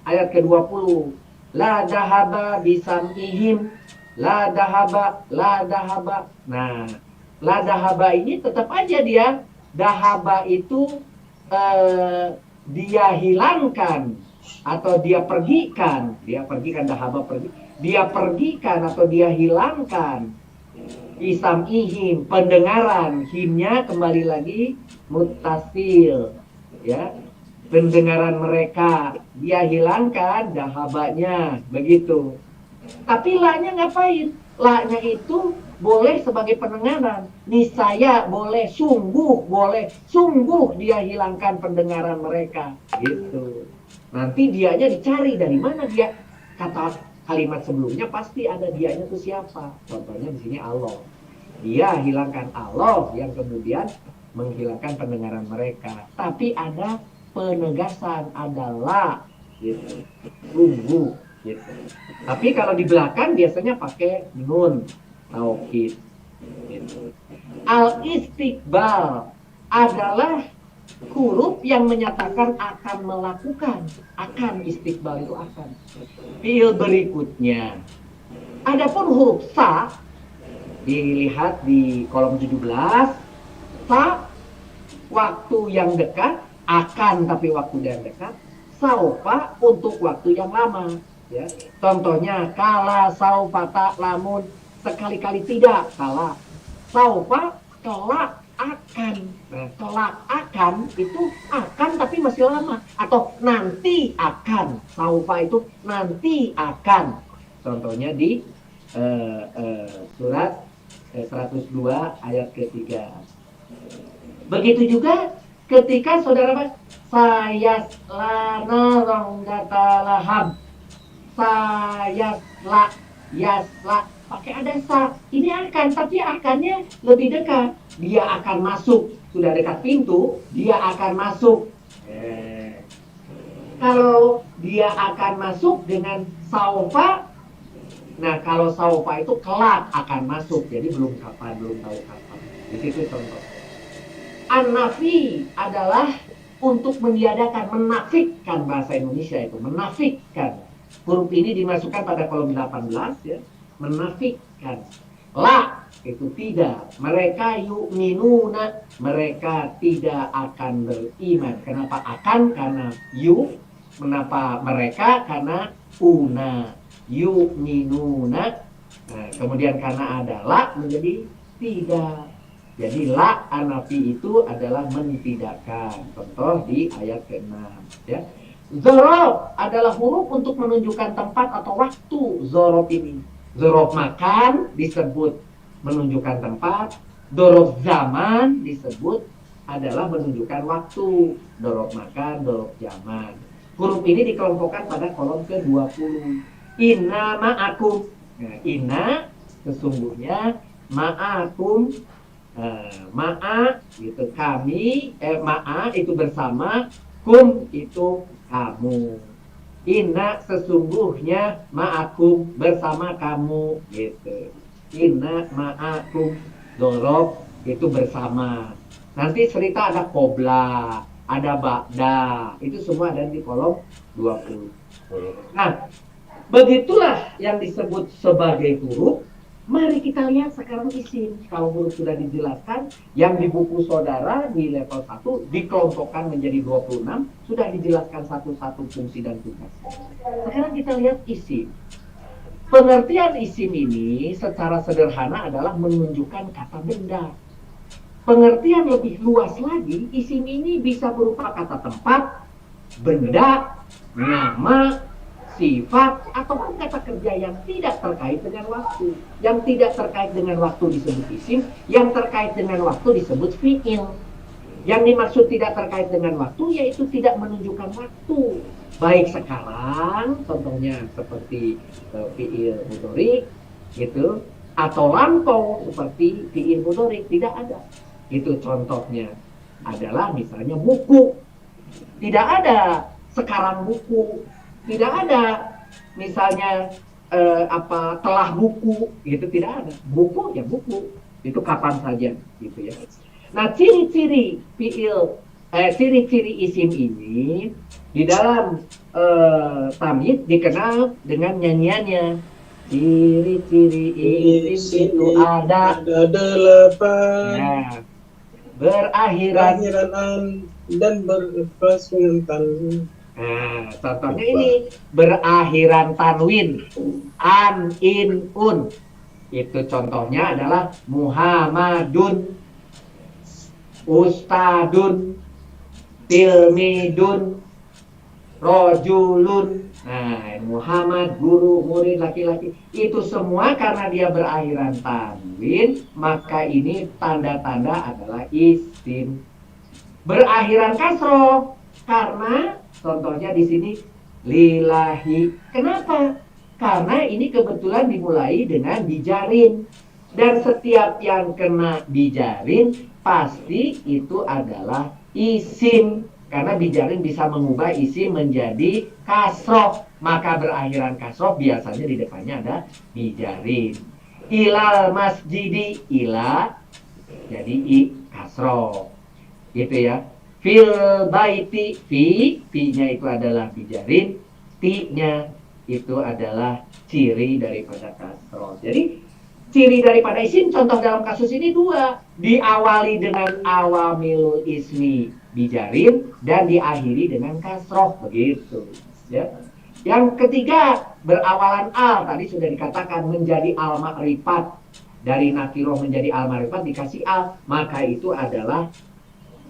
ayat ke-20. La dahaba bisam'ihim. La dahaba, la dahaba. Nah, la dahaba ini tetap aja dia. Dahaba itu dia hilangkan atau dia pergikan. Dia pergikan, dahaba pergi. Dia pergikan atau dia hilangkan bisam'ihim, pendengaran. Himnya kembali lagi muttasil, ya, pendengaran mereka dia hilangkan, dahabanya begitu. Tapi la-nya ngapain? La-nya itu boleh sebagai pendengaran. Niscaya boleh, sungguh dia hilangkan pendengaran mereka gitu. Nanti dianya dicari dari mana dia. Kata kalimat sebelumnya pasti ada dianya itu siapa. Contohnya di sini Allah. Dia hilangkan Allah yang kemudian menghilangkan pendengaran mereka. Tapi ada penegasan, adalah gitu. Sungguh gitu. Tapi kalau di belakang biasanya pakai nun taukid gitu. Al-istiqbal adalah huruf yang menyatakan akan melakukan. Akan, istiqbal itu akan. Fi'il berikutnya. Adapun huruf sa, dilihat di kolom 17. Sa, waktu yang dekat. Akan, tapi waktu yang dekat. Saufa, untuk waktu yang lama. Ya. Contohnya, kala saufa ta'lamun, sekali-kali tidak. Kala saufa, kelak akan. Nah, kelak akan itu akan tapi masih lama, atau nanti akan. Saufa itu nanti akan. Contohnya di surat 102 ayat ketiga. Begitu juga ketika saudara sayaslana rongdatalahab, yasla pakai ada sa. Ini akan, tapi akannya lebih dekat. Dia akan masuk, sudah dekat pintu, dia akan masuk. Kalau dia akan masuk dengan saufa, nah kalau saufa itu kelak akan masuk, jadi belum kapan, belum tahu kapan. Di situ contoh. An-nafi adalah untuk meniadakan, menafikkan, bahasa Indonesia itu menafikkan. Huruf ini dimasukkan pada kolom 18 ya, menafikkan. La itu tidak. Mereka yu'minuna, mereka tidak akan beriman. Kenapa akan? Karena yu. Kenapa mereka? Karena una. Yu'minuna. Nah, kemudian karena ada la menjadi tidak. Jadi la anafi itu adalah mentidakkan. Contoh di ayat ke-6 ya. Zorob adalah huruf untuk menunjukkan tempat atau waktu. Zorob ini, zorob makan disebut menunjukkan tempat. Zorob zaman disebut adalah menunjukkan waktu. Zorob makan, zorob zaman. Huruf ini dikelompokkan pada kolom ke-20. Inna ma'akum. Nah, inna sesungguhnya, ma'akum ma'a itu kami, ma'a itu bersama, kum itu kamu. Inna sesungguhnya, ma'akum bersama kamu gitu. Inna ma'akum, dorob itu bersama. Nanti cerita ada qobla, ada ba'da, itu semua ada di kolom 20. Nah, begitulah yang disebut sebagai huruf. Mari kita lihat sekarang isim. Kalau huruf sudah dijelaskan, yang di buku saudara di level 1 dikelompokkan menjadi 26, sudah dijelaskan satu-satu fungsi dan tugas. Sekarang kita lihat isim. Pengertian isim ini secara sederhana adalah menunjukkan kata benda. Pengertian lebih luas lagi, isim ini bisa berupa kata tempat, benda, nama, sifat, ataupun kata kerja yang tidak terkait dengan waktu. Yang tidak terkait dengan waktu disebut isim, yang terkait dengan waktu disebut fi'il. Yang dimaksud tidak terkait dengan waktu yaitu tidak menunjukkan waktu. Baik sekarang, contohnya seperti fi'il mudhari gitu, atau lampau seperti fi'il mudhari, tidak ada. Itu contohnya adalah misalnya buku. Tidak ada sekarang buku. Tidak ada misalnya telah buku, gitu tidak ada. Buku ya buku, itu kapan saja gitu ya. Nah, ciri-ciri fiil ciri-ciri isim ini di dalam tamyiz dikenal dengan nyanyiannya. Ciri-ciri isim itu ada delapan. ya, berakhiran Dan berpasung tan. Nah, contohnya ini berakhiran tanwin, an, in, un. Itu contohnya adalah Muhammadun, Ustadun, Tilmidun, Rojulun. Nah, Muhammad, guru, murid, laki-laki. Itu semua karena dia berakhiran tanwin, maka ini tanda-tanda adalah isim. Berakhiran kasroh karena contohnya di sini lillahi. Kenapa? Karena ini kebetulan dimulai dengan bijarin. Dan setiap yang kena bijarin pasti itu adalah isim. Karena bijarin bisa mengubah isim menjadi kasroh. Maka berakhiran kasroh biasanya di depannya ada bijarin. Ilal masjidi, ila jadi kasroh. Gitu ya. Fil baiti, fi-nya itu adalah bijarin, ti-nya itu adalah ciri daripada kasroh. Jadi ciri daripada isim contoh dalam kasus ini dua, diawali dengan awamilul ismi bijarin dan diakhiri dengan kasroh, begitu ya. Yang ketiga berawalan al, tadi sudah dikatakan menjadi al ma'rifat, dari nakiroh menjadi al ma'rifat dikasih al, maka itu adalah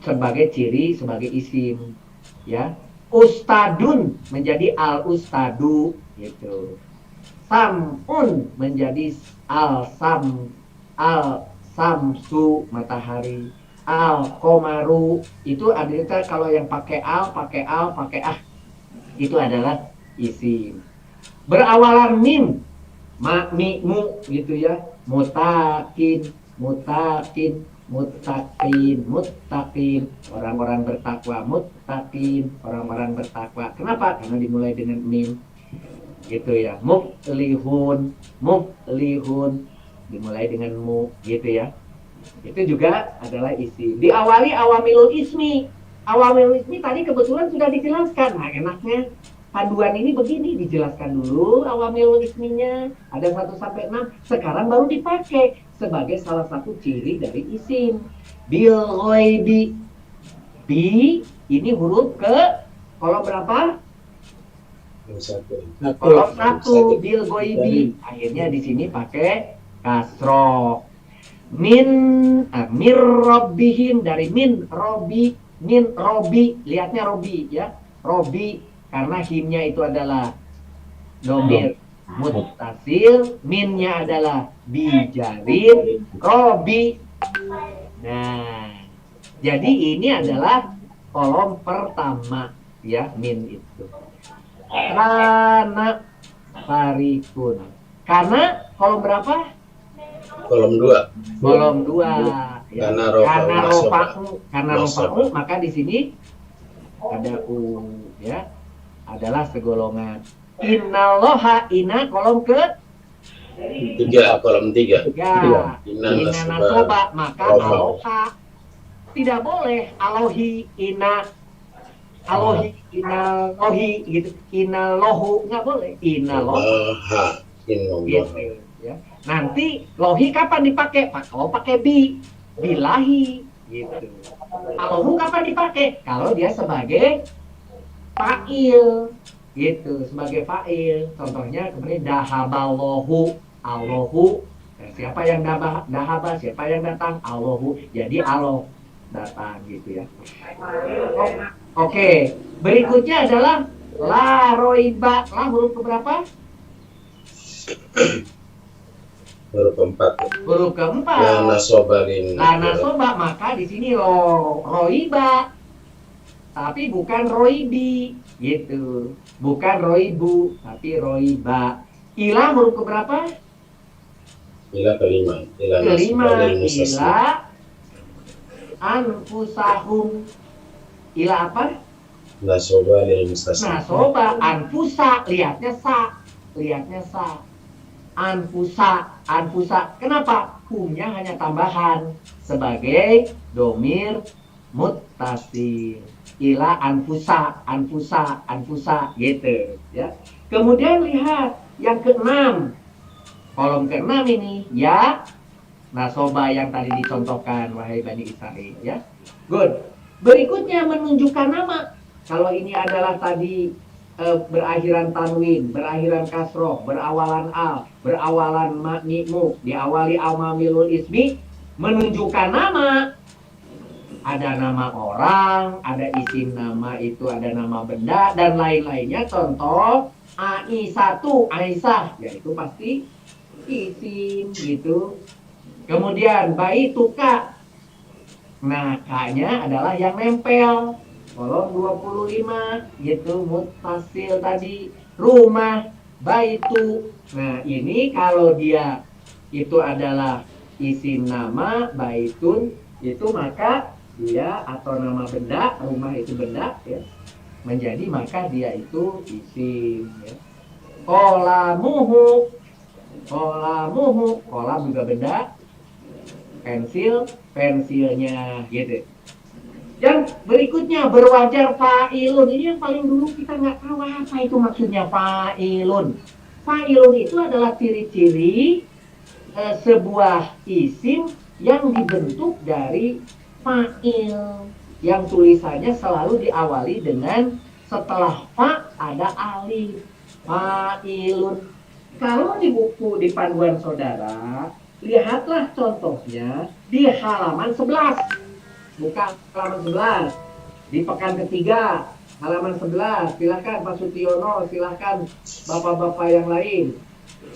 sebagai ciri, sebagai isim ya. Ustadun menjadi al ustadu gitu. Samun menjadi al samsu matahari. Al komaru itu ada, kalau yang pakai al pakai itu adalah isim. Berawalan mim, mu gitu ya. Mutakin, muttaqin, orang-orang bertakwa, muttaqin, orang-orang bertakwa. Kenapa? Karena dimulai dengan mim. Gitu ya. Muflihun, dimulai dengan mu, gitu ya. Itu juga adalah isim. Diawali awamilul ismi. Awamilul ismi tadi kebetulan sudah dijelaskan. Nah, enaknya panduan ini begini, dijelaskan dulu awamilul isminya, ada 1 sampai 6, sekarang baru dipakai sebagai salah satu ciri dari isim. Bil ghaibi, bi ini huruf ke kolom berapa? Kolom 1, bil ghaibi. Akhirnya di sini pakai kasroh. Mir rabbihim, dari min robi, lihatnya robi ya, robi karena himnya itu adalah domir muttasil, minnya adalah bijarin, robi. Nah, jadi ini adalah kolom pertama ya, min itu. Karena farikun. Karena kolom berapa? Kolom 2. Kolom 2. Ya. Karena rofa'u, maka di sini ada ya, adalah segolongan. Innallaha, ina kolom ke 3, kolom 3. Ya, inna nasoba, maka aloha. Tidak boleh alohi, alohi, inalohi gitu. Inalohu, nggak boleh. Inaloha. Gitu, ya. Nanti lohi kapan dipakai? Kalau pakai bilahi gitu. Alohu kapan dipakai? Kalau dia sebagai fa'il gitu, sebagai fa'il. Contohnya kemudian dahaballahu, Allahu. Siapa yang dahaba, siapa yang datang? Allahu. Jadi Allah datang gitu ya. Oke, berikutnya adalah La roiba. La huruf keberapa? Huruf keempat. Huruf keempat. La nasobalin. La nasoba, maka di sini roiba. Tapi bukan roibi, gitu. Bukan roibu, tapi roiba. Ila huruf keberapa? Ila kelima. Ila Kelima. nasobalin mustasna. Ila anfusahum. Ila apa? Nasobalin mustasna. Nasoba, anfusa. Lihatnya sa. Lihatnya sa. Anfusa. Anfusa. Kenapa? Humnya hanya tambahan sebagai domir muttasil. Ila anfusa, anfusa, anfusa, gitu ya. Kemudian lihat yang keenam, kolom keenam ini ya, nasoba yang tadi dicontohkan wahai Bani Israil ya. Good. Berikutnya menunjukkan nama. Kalau ini adalah tadi berakhiran tanwin, berakhiran kasroh, berawalan al, berawalan maknimu, diawali awamilul ismi, menunjukkan nama. Ada nama orang, ada isim nama itu, ada nama benda, dan lain-lainnya. Contoh, Aisyah, Aisyah, yaitu pasti isim gitu. Kemudian, baituka. Nah, K-nya adalah yang nempel. Kolom 25, gitu, muttasil tadi. Rumah, baitu. Nah, ini kalau dia itu adalah isim nama, baitun, itu maka dia atau nama benda, rumah itu benda ya, menjadi maka dia itu isim ya. Kolamuhu, kolamuhu, kolam juga benda, pensil, pensilnya gitu. Yang berikutnya berwajar fa'ilun. Ini yang paling dulu kita nggak tahu apa itu maksudnya fa'ilun. Fa'ilun itu adalah ciri-ciri sebuah isim yang dibentuk dari fa'il, yang tulisannya selalu diawali dengan setelah fa ada alif. Fa'ilun. Kalau di buku di panduan saudara, lihatlah contohnya di halaman 11. Buka halaman 11. Di pekan ketiga, halaman 11. Silakan Pak Sutiono, silakan bapak-bapak yang lain.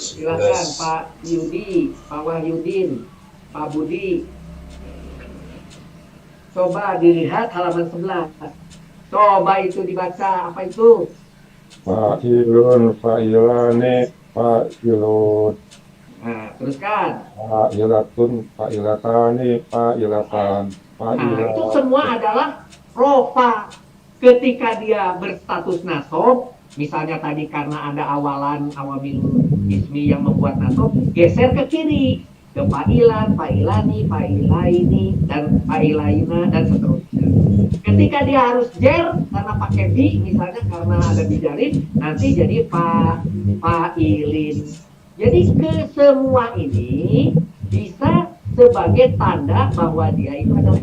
Silakan Pak Yudi, Pak Wahyudin, Pak Budi. Coba dilihat halaman 11. Coba itu dibaca, apa itu? Fa'ilun, fa'ilane, fa'ilun. Nah, teruskan. Fa'ilatun, fa'ilatani, fa'ilatan, Nah, itu semua adalah rofa. Ketika dia berstatus nasob, misalnya tadi karena ada awalan awamil ismi yang membuat nasob, geser ke kiri. Ke fa'ilan, fa'ilani, fa'ilaini, dan fa'ilaina, dan seterusnya. Ketika dia harus jer, karena pakai bi, misalnya karena ada bijarin, nanti jadi fa'ilin. Jadi ke semua ini bisa sebagai tanda bahwa dia itu adalah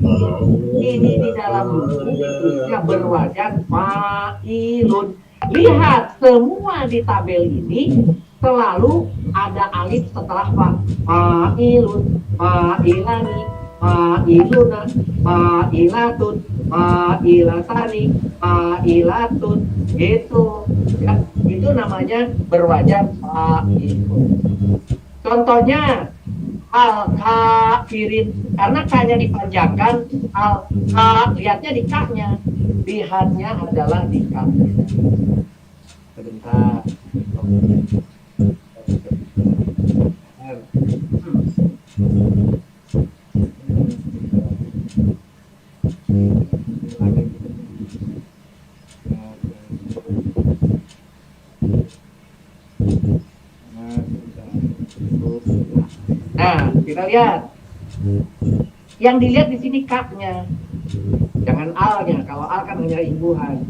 ini di dalam buku ditulisnya berwajan fa'ilun. Lihat, semua di tabel ini selalu ada alif setelah fa. Fa'ilun, fa'ilani, fa'iluna, fa'ilatun, fa'ilatani, fa'ilatun, gitu ya. Itu namanya berwajan fa'ilun. Contohnya al-kafirin, karena K-nya dipanjangkan, al-ka, lihatnya di K-nya, lihatnya adalah di K-nya. Sebentar. Nah, kita lihat. Yang dilihat di sini K-nya. Jangan al-nya. Kalau al kan hanya imbuhan.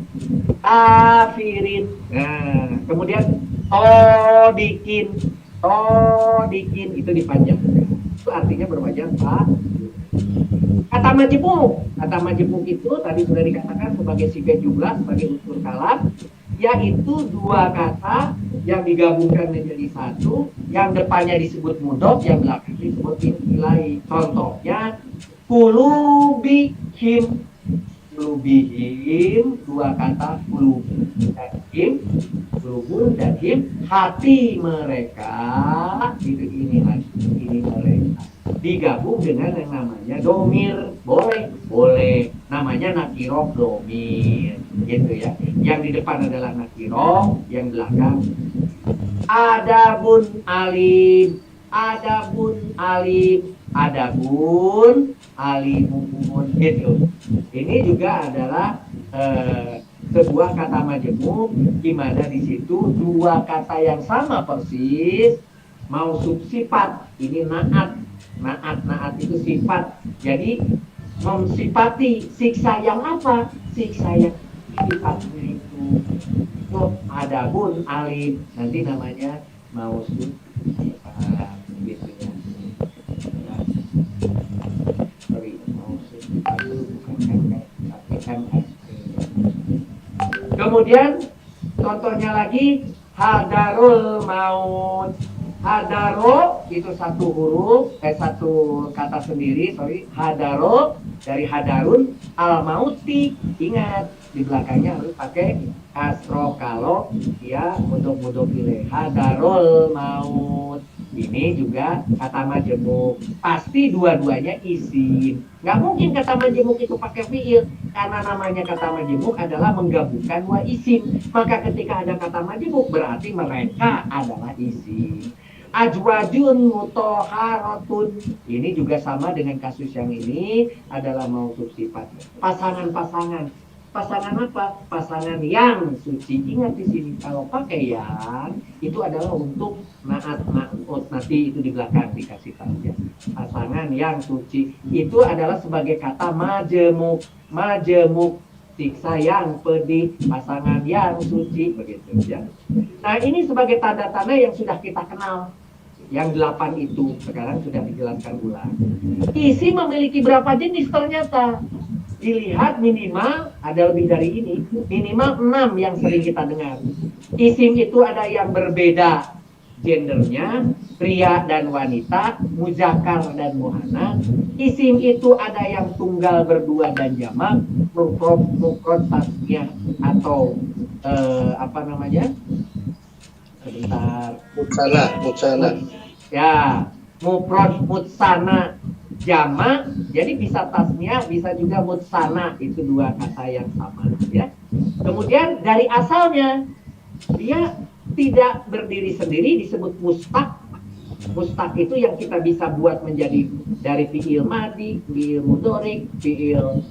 Kafirin. Nah, kemudian todikin. Todikin itu dipanjangkan. Itu artinya berwajan fa. Kata majemuk. Kata majemuk itu tadi sudah dikatakan sebagai sifat jumlah, sebagai unsur kalam, yaitu dua kata yang digabungkan menjadi satu, yang depannya disebut mudhof, yang belakangnya disebut ilai. Contohnya kulubihim. Qulubihim, dua kata qulub dan him, qulubun dan him, hati mereka, itu ini hati, ini mereka. Digabung dengan yang namanya domir, boleh, namanya nakiroh domir, gitu ya. Yang di depan adalah nakiroh, yang belakang adabun alim, alimun, gitu. Ini juga adalah sebuah kata majemuk, di mana di situ dua kata yang sama persis mausuf sifat. Ini naat itu sifat. Jadi mensifati siksa yang apa? Siksa yang sifatnya itu. Adabun alim, nanti namanya mausuf sifat, gitu ya. Kemudian contohnya lagi hadarul maut. Hadaro itu satu huruf, satu kata sendiri, hadaro dari hadarun, al mauti, ingat di belakangnya harus pakai kasroh kalau dia mudhof ilaih. Hadarul maut. Ini juga kata majemuk. Pasti dua-duanya isim. Nggak mungkin kata majemuk itu pakai fiil. Karena namanya kata majemuk adalah menggabungkan dua isim. Maka ketika ada kata majemuk berarti mereka adalah isim. Ajwajun mutoharatun. Ini juga sama dengan kasus yang ini adalah mausuf sifat. Pasangan-pasangan. Pasangan apa? Pasangan yang suci. Ingat di sini kalau pakai yang itu adalah untuk naat nanti itu di belakang dikasih tahu ya. Pasangan yang suci itu adalah sebagai kata majemuk, siksa yang pedih, pasangan yang suci, begitu ya. Nah ini sebagai tanda-tanda yang sudah kita kenal. Yang 8 itu sekarang sudah dijelaskan ulang. Isi memiliki berapa jenis ternyata? Dilihat minimal ada lebih dari ini, minimal 6 yang sering kita dengar. Isim itu ada yang berbeda gendernya, pria dan wanita, muzakkar dan muannas. Isim itu ada yang tunggal, berdua dan jamak, mufrad tasniyah atau apa namanya? Sebentar. Mutsana. Ya, mufrad mutsana jamak, jadi bisa tasniyah, bisa juga mutsana, itu dua kata yang sama ya. Kemudian dari asalnya dia tidak berdiri sendiri, disebut mustaq. Mustaq itu yang kita bisa buat menjadi dari fi'il madi, fi'il mudhorik, fi'il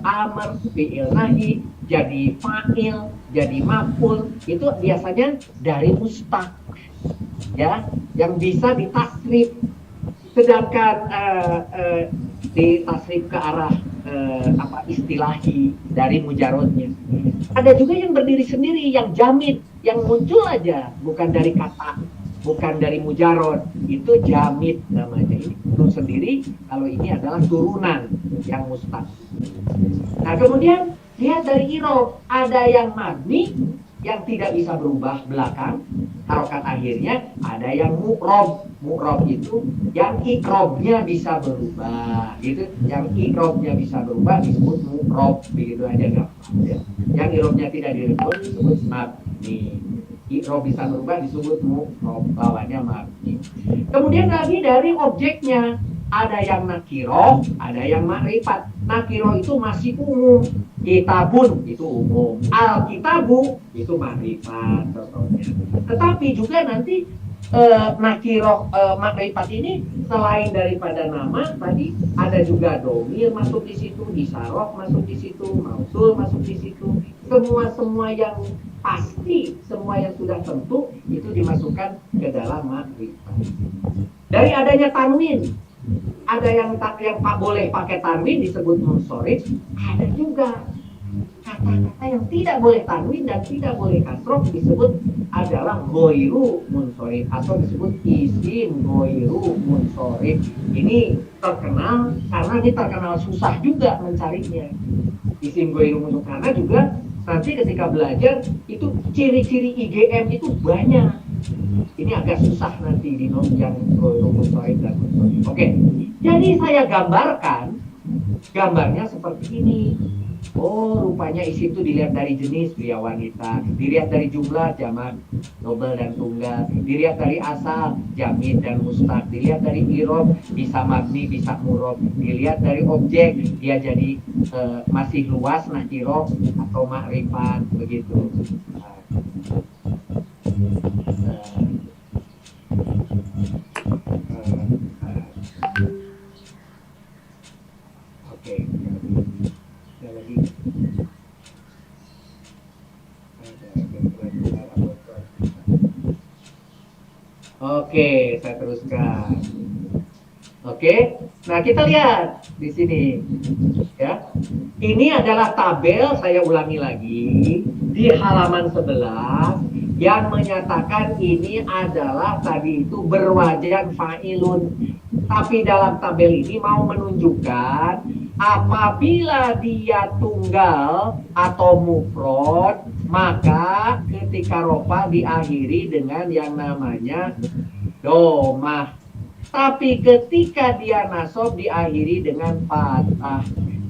amr, fi'il nahi, jadi fa'il, jadi maf'ul, itu biasanya dari mustaq ya, yang bisa ditasrif. Sedangkan ditasrif ke arah istilahi dari mujarodnya. Ada juga yang berdiri sendiri, yang jamid, yang muncul aja, bukan dari kata, bukan dari mujarod, itu jamid namanya. Ini muncul sendiri, kalau ini adalah turunan yang mustaq. Nah kemudian lihat dari irob, ada yang mabni, yang tidak bisa berubah belakang, harokat akhirnya, ada yang mu'rob. Mu'rob itu yang ikrobnya bisa berubah, gitu. Yang ikrobnya bisa berubah disebut mu'rob, begitu aja gampang ya. Yang ikrobnya tidak dirubah disebut mabni. Ikrob bisa berubah disebut mu'rob, lawannya mabni. Kemudian lagi dari objeknya, ada yang nakiroh, ada yang makrifat. Nakiroh itu masih umum, kitabun itu umum, al-kitabu itu makrifat contohnya. Tetapi juga nanti nakiroh makrifat ini selain daripada nama tadi ada juga domir masuk di situ, isyaroh masuk di situ, mausul masuk di situ. Semua yang pasti, semua yang sudah tentu itu dimasukkan ke dalam makrifat. Dari adanya tanwin, ada yang tak boleh pakai tanwin disebut munsorif, ada juga kata-kata yang tidak boleh tanwin dan tidak boleh kasroh disebut adalah goiru munsorif atau disebut isim goiru munsorif. Ini terkenal karena ini terkenal susah juga mencarinya. Isim goiru munsorif karena juga nanti ketika belajar itu ciri-ciri IGM itu banyak. Ini agak susah nanti di yang goiru munsorif dan munsorif. Oke, jadi saya gambarkan gambarnya seperti ini. Oh, rupanya isim itu dilihat dari jenis pria wanita, dilihat dari jumlah jamak double dan tunggal, dilihat dari asal jamid dan mustaq, dilihat dari irob bisa mabni bisa murob, dilihat dari objek dia jadi masih luas nakiro atau makrifat begitu. Oke, ada lagi. Oke, saya teruskan. Oke, nah kita lihat di sini, ya. Ini adalah tabel, saya ulangi lagi, di halaman 11 yang menyatakan ini adalah tadi itu berwajan fa'ilun. Tapi dalam tabel ini mau menunjukkan apabila dia tunggal atau mufrad, maka ketika rofa diakhiri dengan yang namanya domah. Tapi ketika dia nasab diakhiri dengan fathah.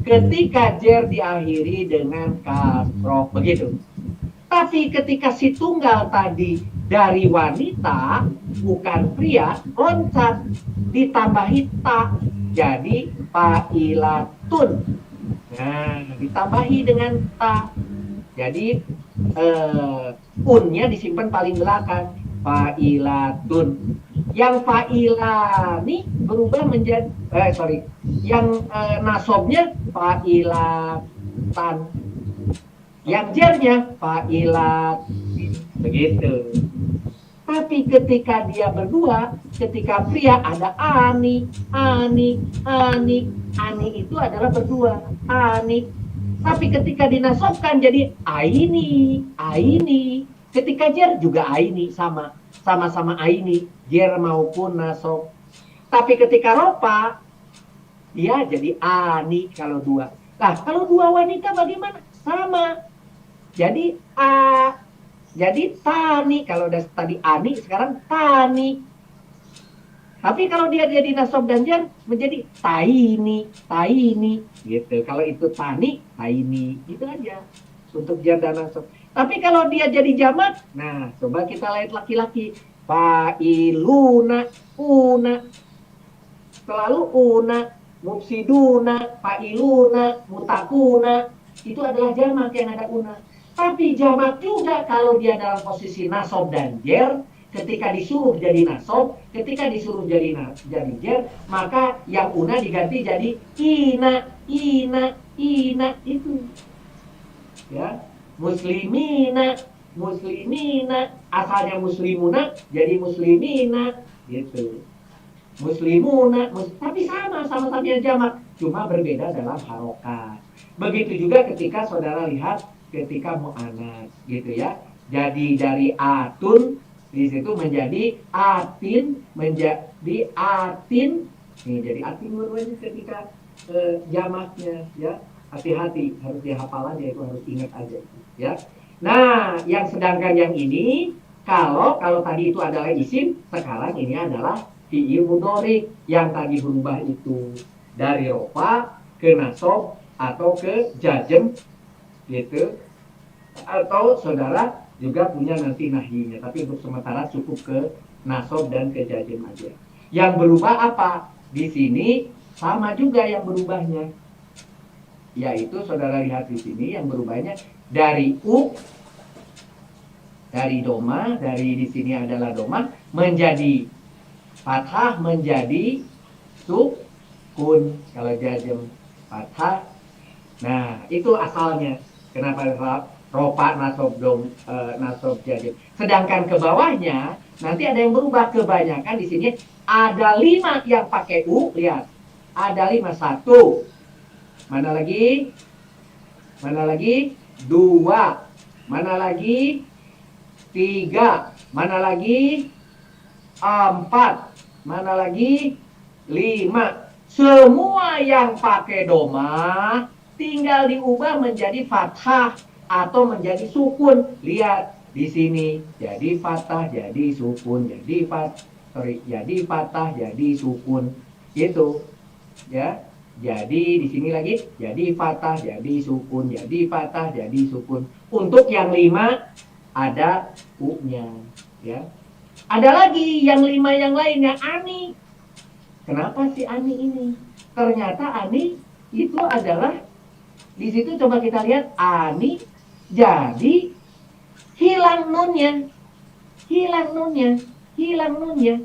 Ketika jer diakhiri dengan kasroh. Begitu. Tapi ketika si tunggal tadi dari wanita, bukan pria, loncat. Ditambahi ta. Jadi fa'ilatun. Nah, ditambahi dengan ta. Jadi unnya disimpan paling belakang. Fa'ilatun. Yang fa'ilani berubah menjadi yang nasobnya fa'ilatan, yang jernya fa'ilat, begitu. Tapi ketika dia berdua, ketika pria ada ani itu adalah berdua, ani. Tapi ketika dinasobkan jadi aini. Ketika jer juga aini, sama-sama aini, jer maupun nasob. Tapi ketika ropa, dia jadi ani kalau dua. Nah, kalau dua wanita bagaimana? Sama. Jadi jadi tani. Kalau tadi ani, sekarang tani. Tapi kalau dia jadi nasob dan jer, menjadi taini. Gitu. Kalau itu tani, taini. Gitu aja. Untuk jer dan nasob. Tapi kalau dia jadi jamak, nah coba kita lihat laki-laki. Fa'iluna, una. Selalu una, mufsiduna, fa'iluna, mutakuna. Itu adalah jamak yang ada una. Tapi jamak juga kalau dia dalam posisi nasob dan jer, ketika disuruh jadi nasob, ketika disuruh jadi jer, maka yang una diganti jadi ina itu. Ya. Muslimina, asalnya muslimuna jadi muslimina, gitu. Muslimuna, tapi sama-sama yang jamak, cuma berbeda dalam harokat. Begitu juga ketika saudara lihat ketika mu'anas, gitu ya. Jadi dari atun di situ menjadi atin, menjadi atin. Nih jadi atin berubahnya ketika jamaknya, ya. Hati-hati, harus dihafal aja, itu harus ingat aja, ya. Nah, yang sedangkan yang ini kalau tadi itu adalah isim, sekarang ini adalah fi'il mudhari yang tadi berubah itu dari rofa ke nasob atau ke jazm, gitu. Atau saudara juga punya nanti nahyinya, tapi untuk sementara cukup ke nasob dan ke jazm aja. Yang berubah apa? Di sini sama juga yang berubahnya. Yaitu saudara lihat di sini yang berubahnya dari dari doma, dari di sini adalah doma menjadi fathah, menjadi sukun. Kalau jazm fathah. Nah, itu asalnya. Kenapa ropa nasob nasob jazm. Sedangkan ke bawahnya nanti ada yang berubah, kebanyakan di sini ada 5 yang pakai lihat. Ada 5, 1. Mana lagi? 2. Mana lagi? 3. Mana lagi? 4. Mana lagi? 5. Semua yang pakai doma tinggal diubah menjadi fathah atau menjadi sukun. Lihat di sini. Jadi fathah, jadi sukun, jadi fathah, jadi sukun. Gitu. Ya. Jadi di sini lagi, jadi fathah, jadi sukun, jadi fathah, jadi sukun. Untuk yang 5 ada u-nya, ya. Ada lagi yang 5 yang lainnya ani. Kenapa sih ani ini? Ternyata ani itu adalah di situ coba kita lihat ani jadi hilang nunnya. Hilang nunnya, hilang nunnya.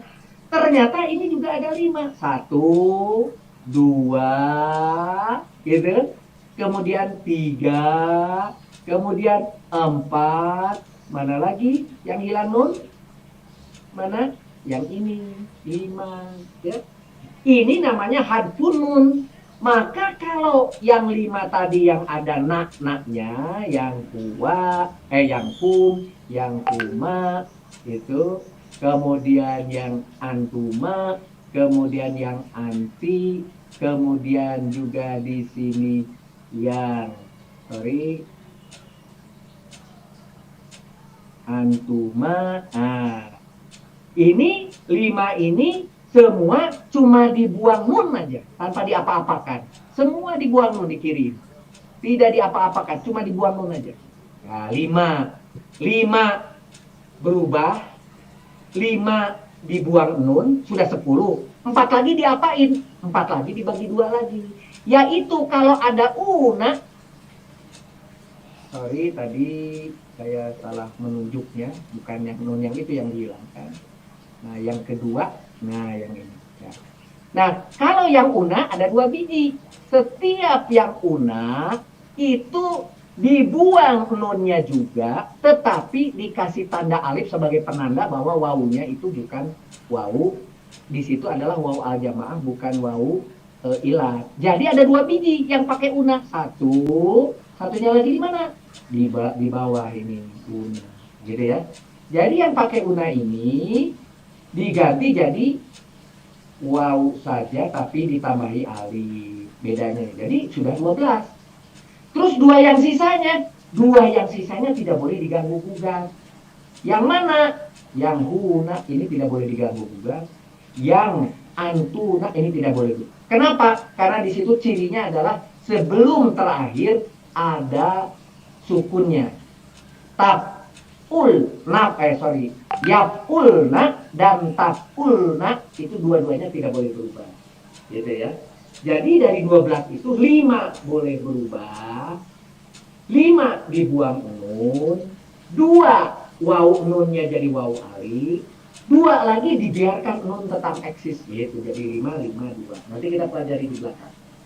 Ternyata ini juga ada 5. 1, 2, gitu. Kemudian 3, kemudian 4. Mana lagi yang hilang nun? Mana? Yang ini, 5. Ya. Ini namanya hadfun nun. Maka kalau yang 5 tadi yang ada nak-naknya, yang kuwa, yang kum, yang kuma, itu, kemudian yang antuma, kemudian yang anti, kemudian juga di sini yang antuma. Nah, ini 5 ini semua cuma dibuang nun aja, tanpa diapa-apakan. Semua dibuang nun, dikirim. Tidak diapa-apakan, cuma dibuang nun aja. Nah, 5 berubah, 5 dibuang nun, sudah 10. 4 lagi diapain? 4 lagi dibagi 2 lagi. Yaitu kalau ada una, sorry tadi saya salah menunjuknya, bukan yang nun yang itu yang dihilangkan. Nah, yang kedua, nah yang ini. Ya. Nah, kalau yang una ada 2 biji. Setiap yang una itu dibuang nunnya juga, tetapi dikasih tanda alif sebagai penanda bahwa wawunya itu bukan wawu. Di situ adalah wawu al-jamaah, bukan wawu ilat. Jadi ada 2 biji yang pakai una. Satunya lagi di mana? Di bawah ini una, gitu ya. Jadi yang pakai una ini diganti jadi wawu saja, tapi ditambahi alif. Bedanya, jadi sudah 12. Terus 2 yang sisanya tidak boleh diganggu gugat. Yang mana? Yang huna ini tidak boleh diganggu gugat. Yang antuna ini tidak boleh. Kenapa? Karena di situ cirinya adalah sebelum terakhir ada sukunnya. Yapulna dan tapulna itu dua-duanya tidak boleh berubah. Gitu ya. Jadi dari 12 itu 5 boleh berubah, 5 dibuang nun, 2 wawu nunnya jadi wawu alif, 2 lagi dibiarkan nun tetap eksis, gitu. Jadi 5, 5, 2. Nanti kita pelajari di belakang.